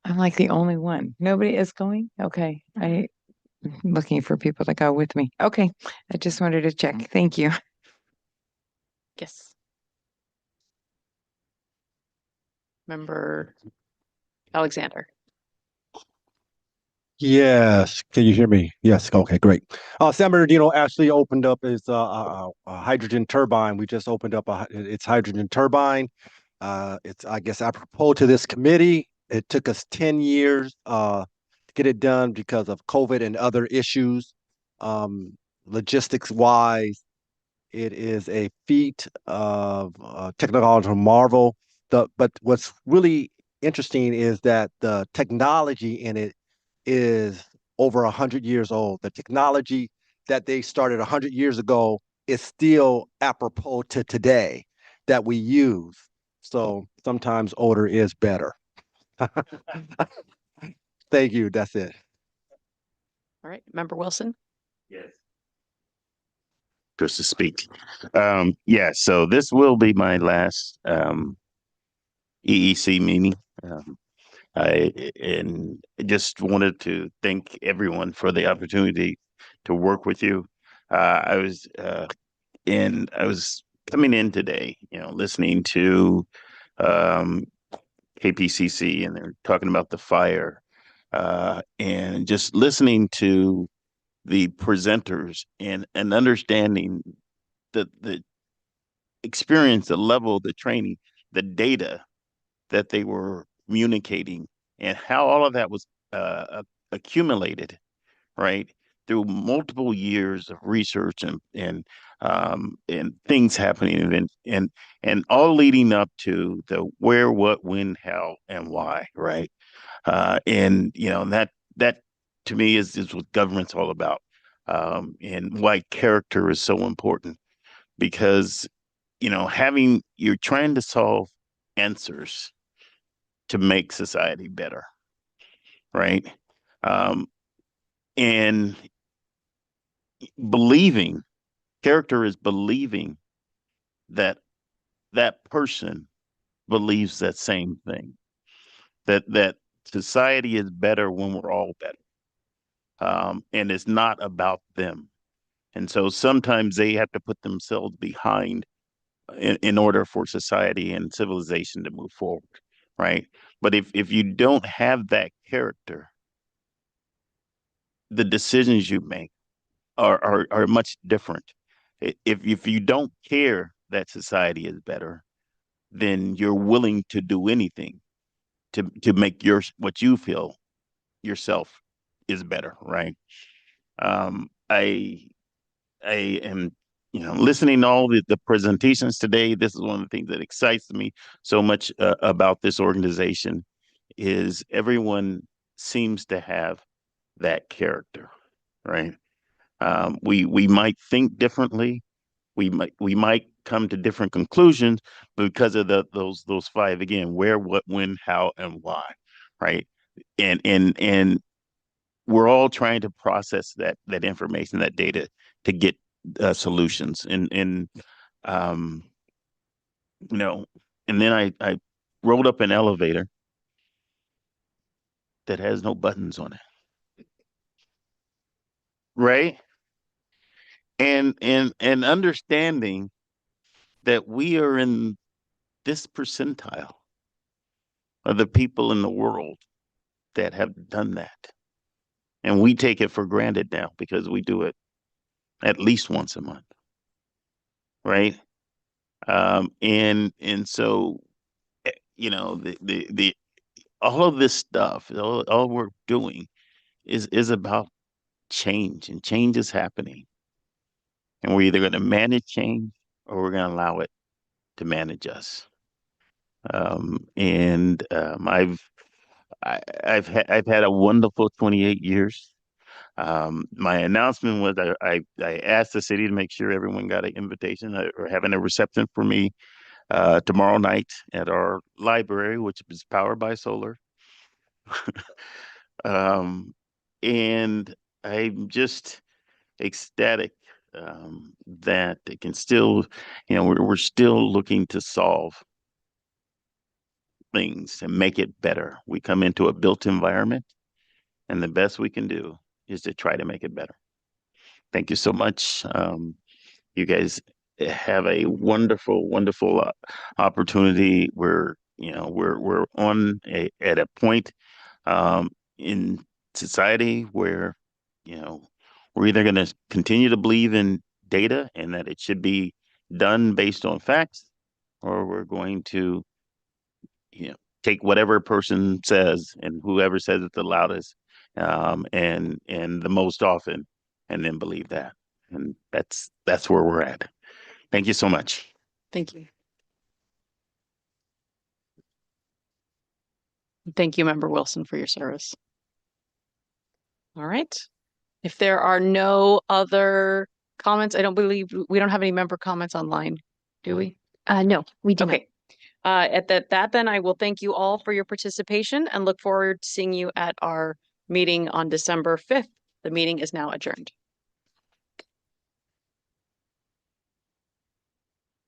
U: I'm like the only one. Nobody is going? Okay. I'm looking for people to go with me. Okay. I just wanted to check. Thank you.
F: Yes. Member Alexander.
V: Yes, can you hear me? Yes, okay, great. San Bernardino actually opened up its a hydrogen turbine. We just opened up its hydrogen turbine. It's, I guess, apropos to this committee. It took us 10 years to get it done because of COVID and other issues. Logistics wise, it is a feat of technological marvel. But what's really interesting is that the technology in it is over 100 years old. The technology that they started 100 years ago is still apropos to today that we use. So sometimes older is better. Thank you. That's it.
F: All right, Member Wilson.
W: Yes. Just to speak. Yeah, so this will be my last EEC meeting. I just wanted to thank everyone for the opportunity to work with you. I was coming in today, listening to KPCC, and they're talking about the fire, and just listening to the presenters and understanding the experience, the level, the training, the data that they were communicating, and how all of that was accumulated, right, through multiple years of research and things happening, and all leading up to the where, what, when, how, and why, right? And that to me is what government's all about, and why character is so important, because you're trying to solve answers to make society better, right? And character is believing that that person believes that same thing, that society is better when we're all better, and it's not about them. And so sometimes they have to put themselves behind in order for society and civilization to move forward, right? But if you don't have that character, the decisions you make are much different. If you don't care that society is better, then you're willing to do anything to make what you feel yourself is better, right? I am, listening to all the presentations today. This is one of the things that excites me so much about this organization is everyone seems to have that character, right? We might think differently. We might come to different conclusions because of those five again: where, what, when, how, and why, right? And we're all trying to process that information, that data, to get solutions. And um, and then I rolled up an elevator that has no buttons on it, right? And understanding that we are in this percentile of the people in the world that have done that. And we take it for granted now because we do it at least once a month, right? And so the all of this stuff, all we're doing is about change, and change is happening. And we're either going to manage change or we're going to allow it to manage us. I've had a wonderful 28 years. My announcement was I asked the city to make sure everyone got an invitation or having a reception for me tomorrow night at our library, which is powered by solar. And I'm just ecstatic that it can still, we're still looking to solve things and make it better. We come into a built environment, and the best we can do is to try to make it better. Thank you so much. You guys have a wonderful, wonderful opportunity. We're at a point in society where we're either going to continue to believe in data and that it should be done based on facts, or we're going to take whatever a person says and whoever says it the loudest and the most often, and then believe that. And that's where we're at. Thank you so much.
F: Thank you. Thank you, Member Wilson, for your service. All right. If there are no other comments, I don't believe we don't have any member comments online, do we?
E: No, we do not.
F: Okay. At that, then I will thank you all for your participation and look forward to seeing you at our meeting on December 5th. The meeting is now adjourned.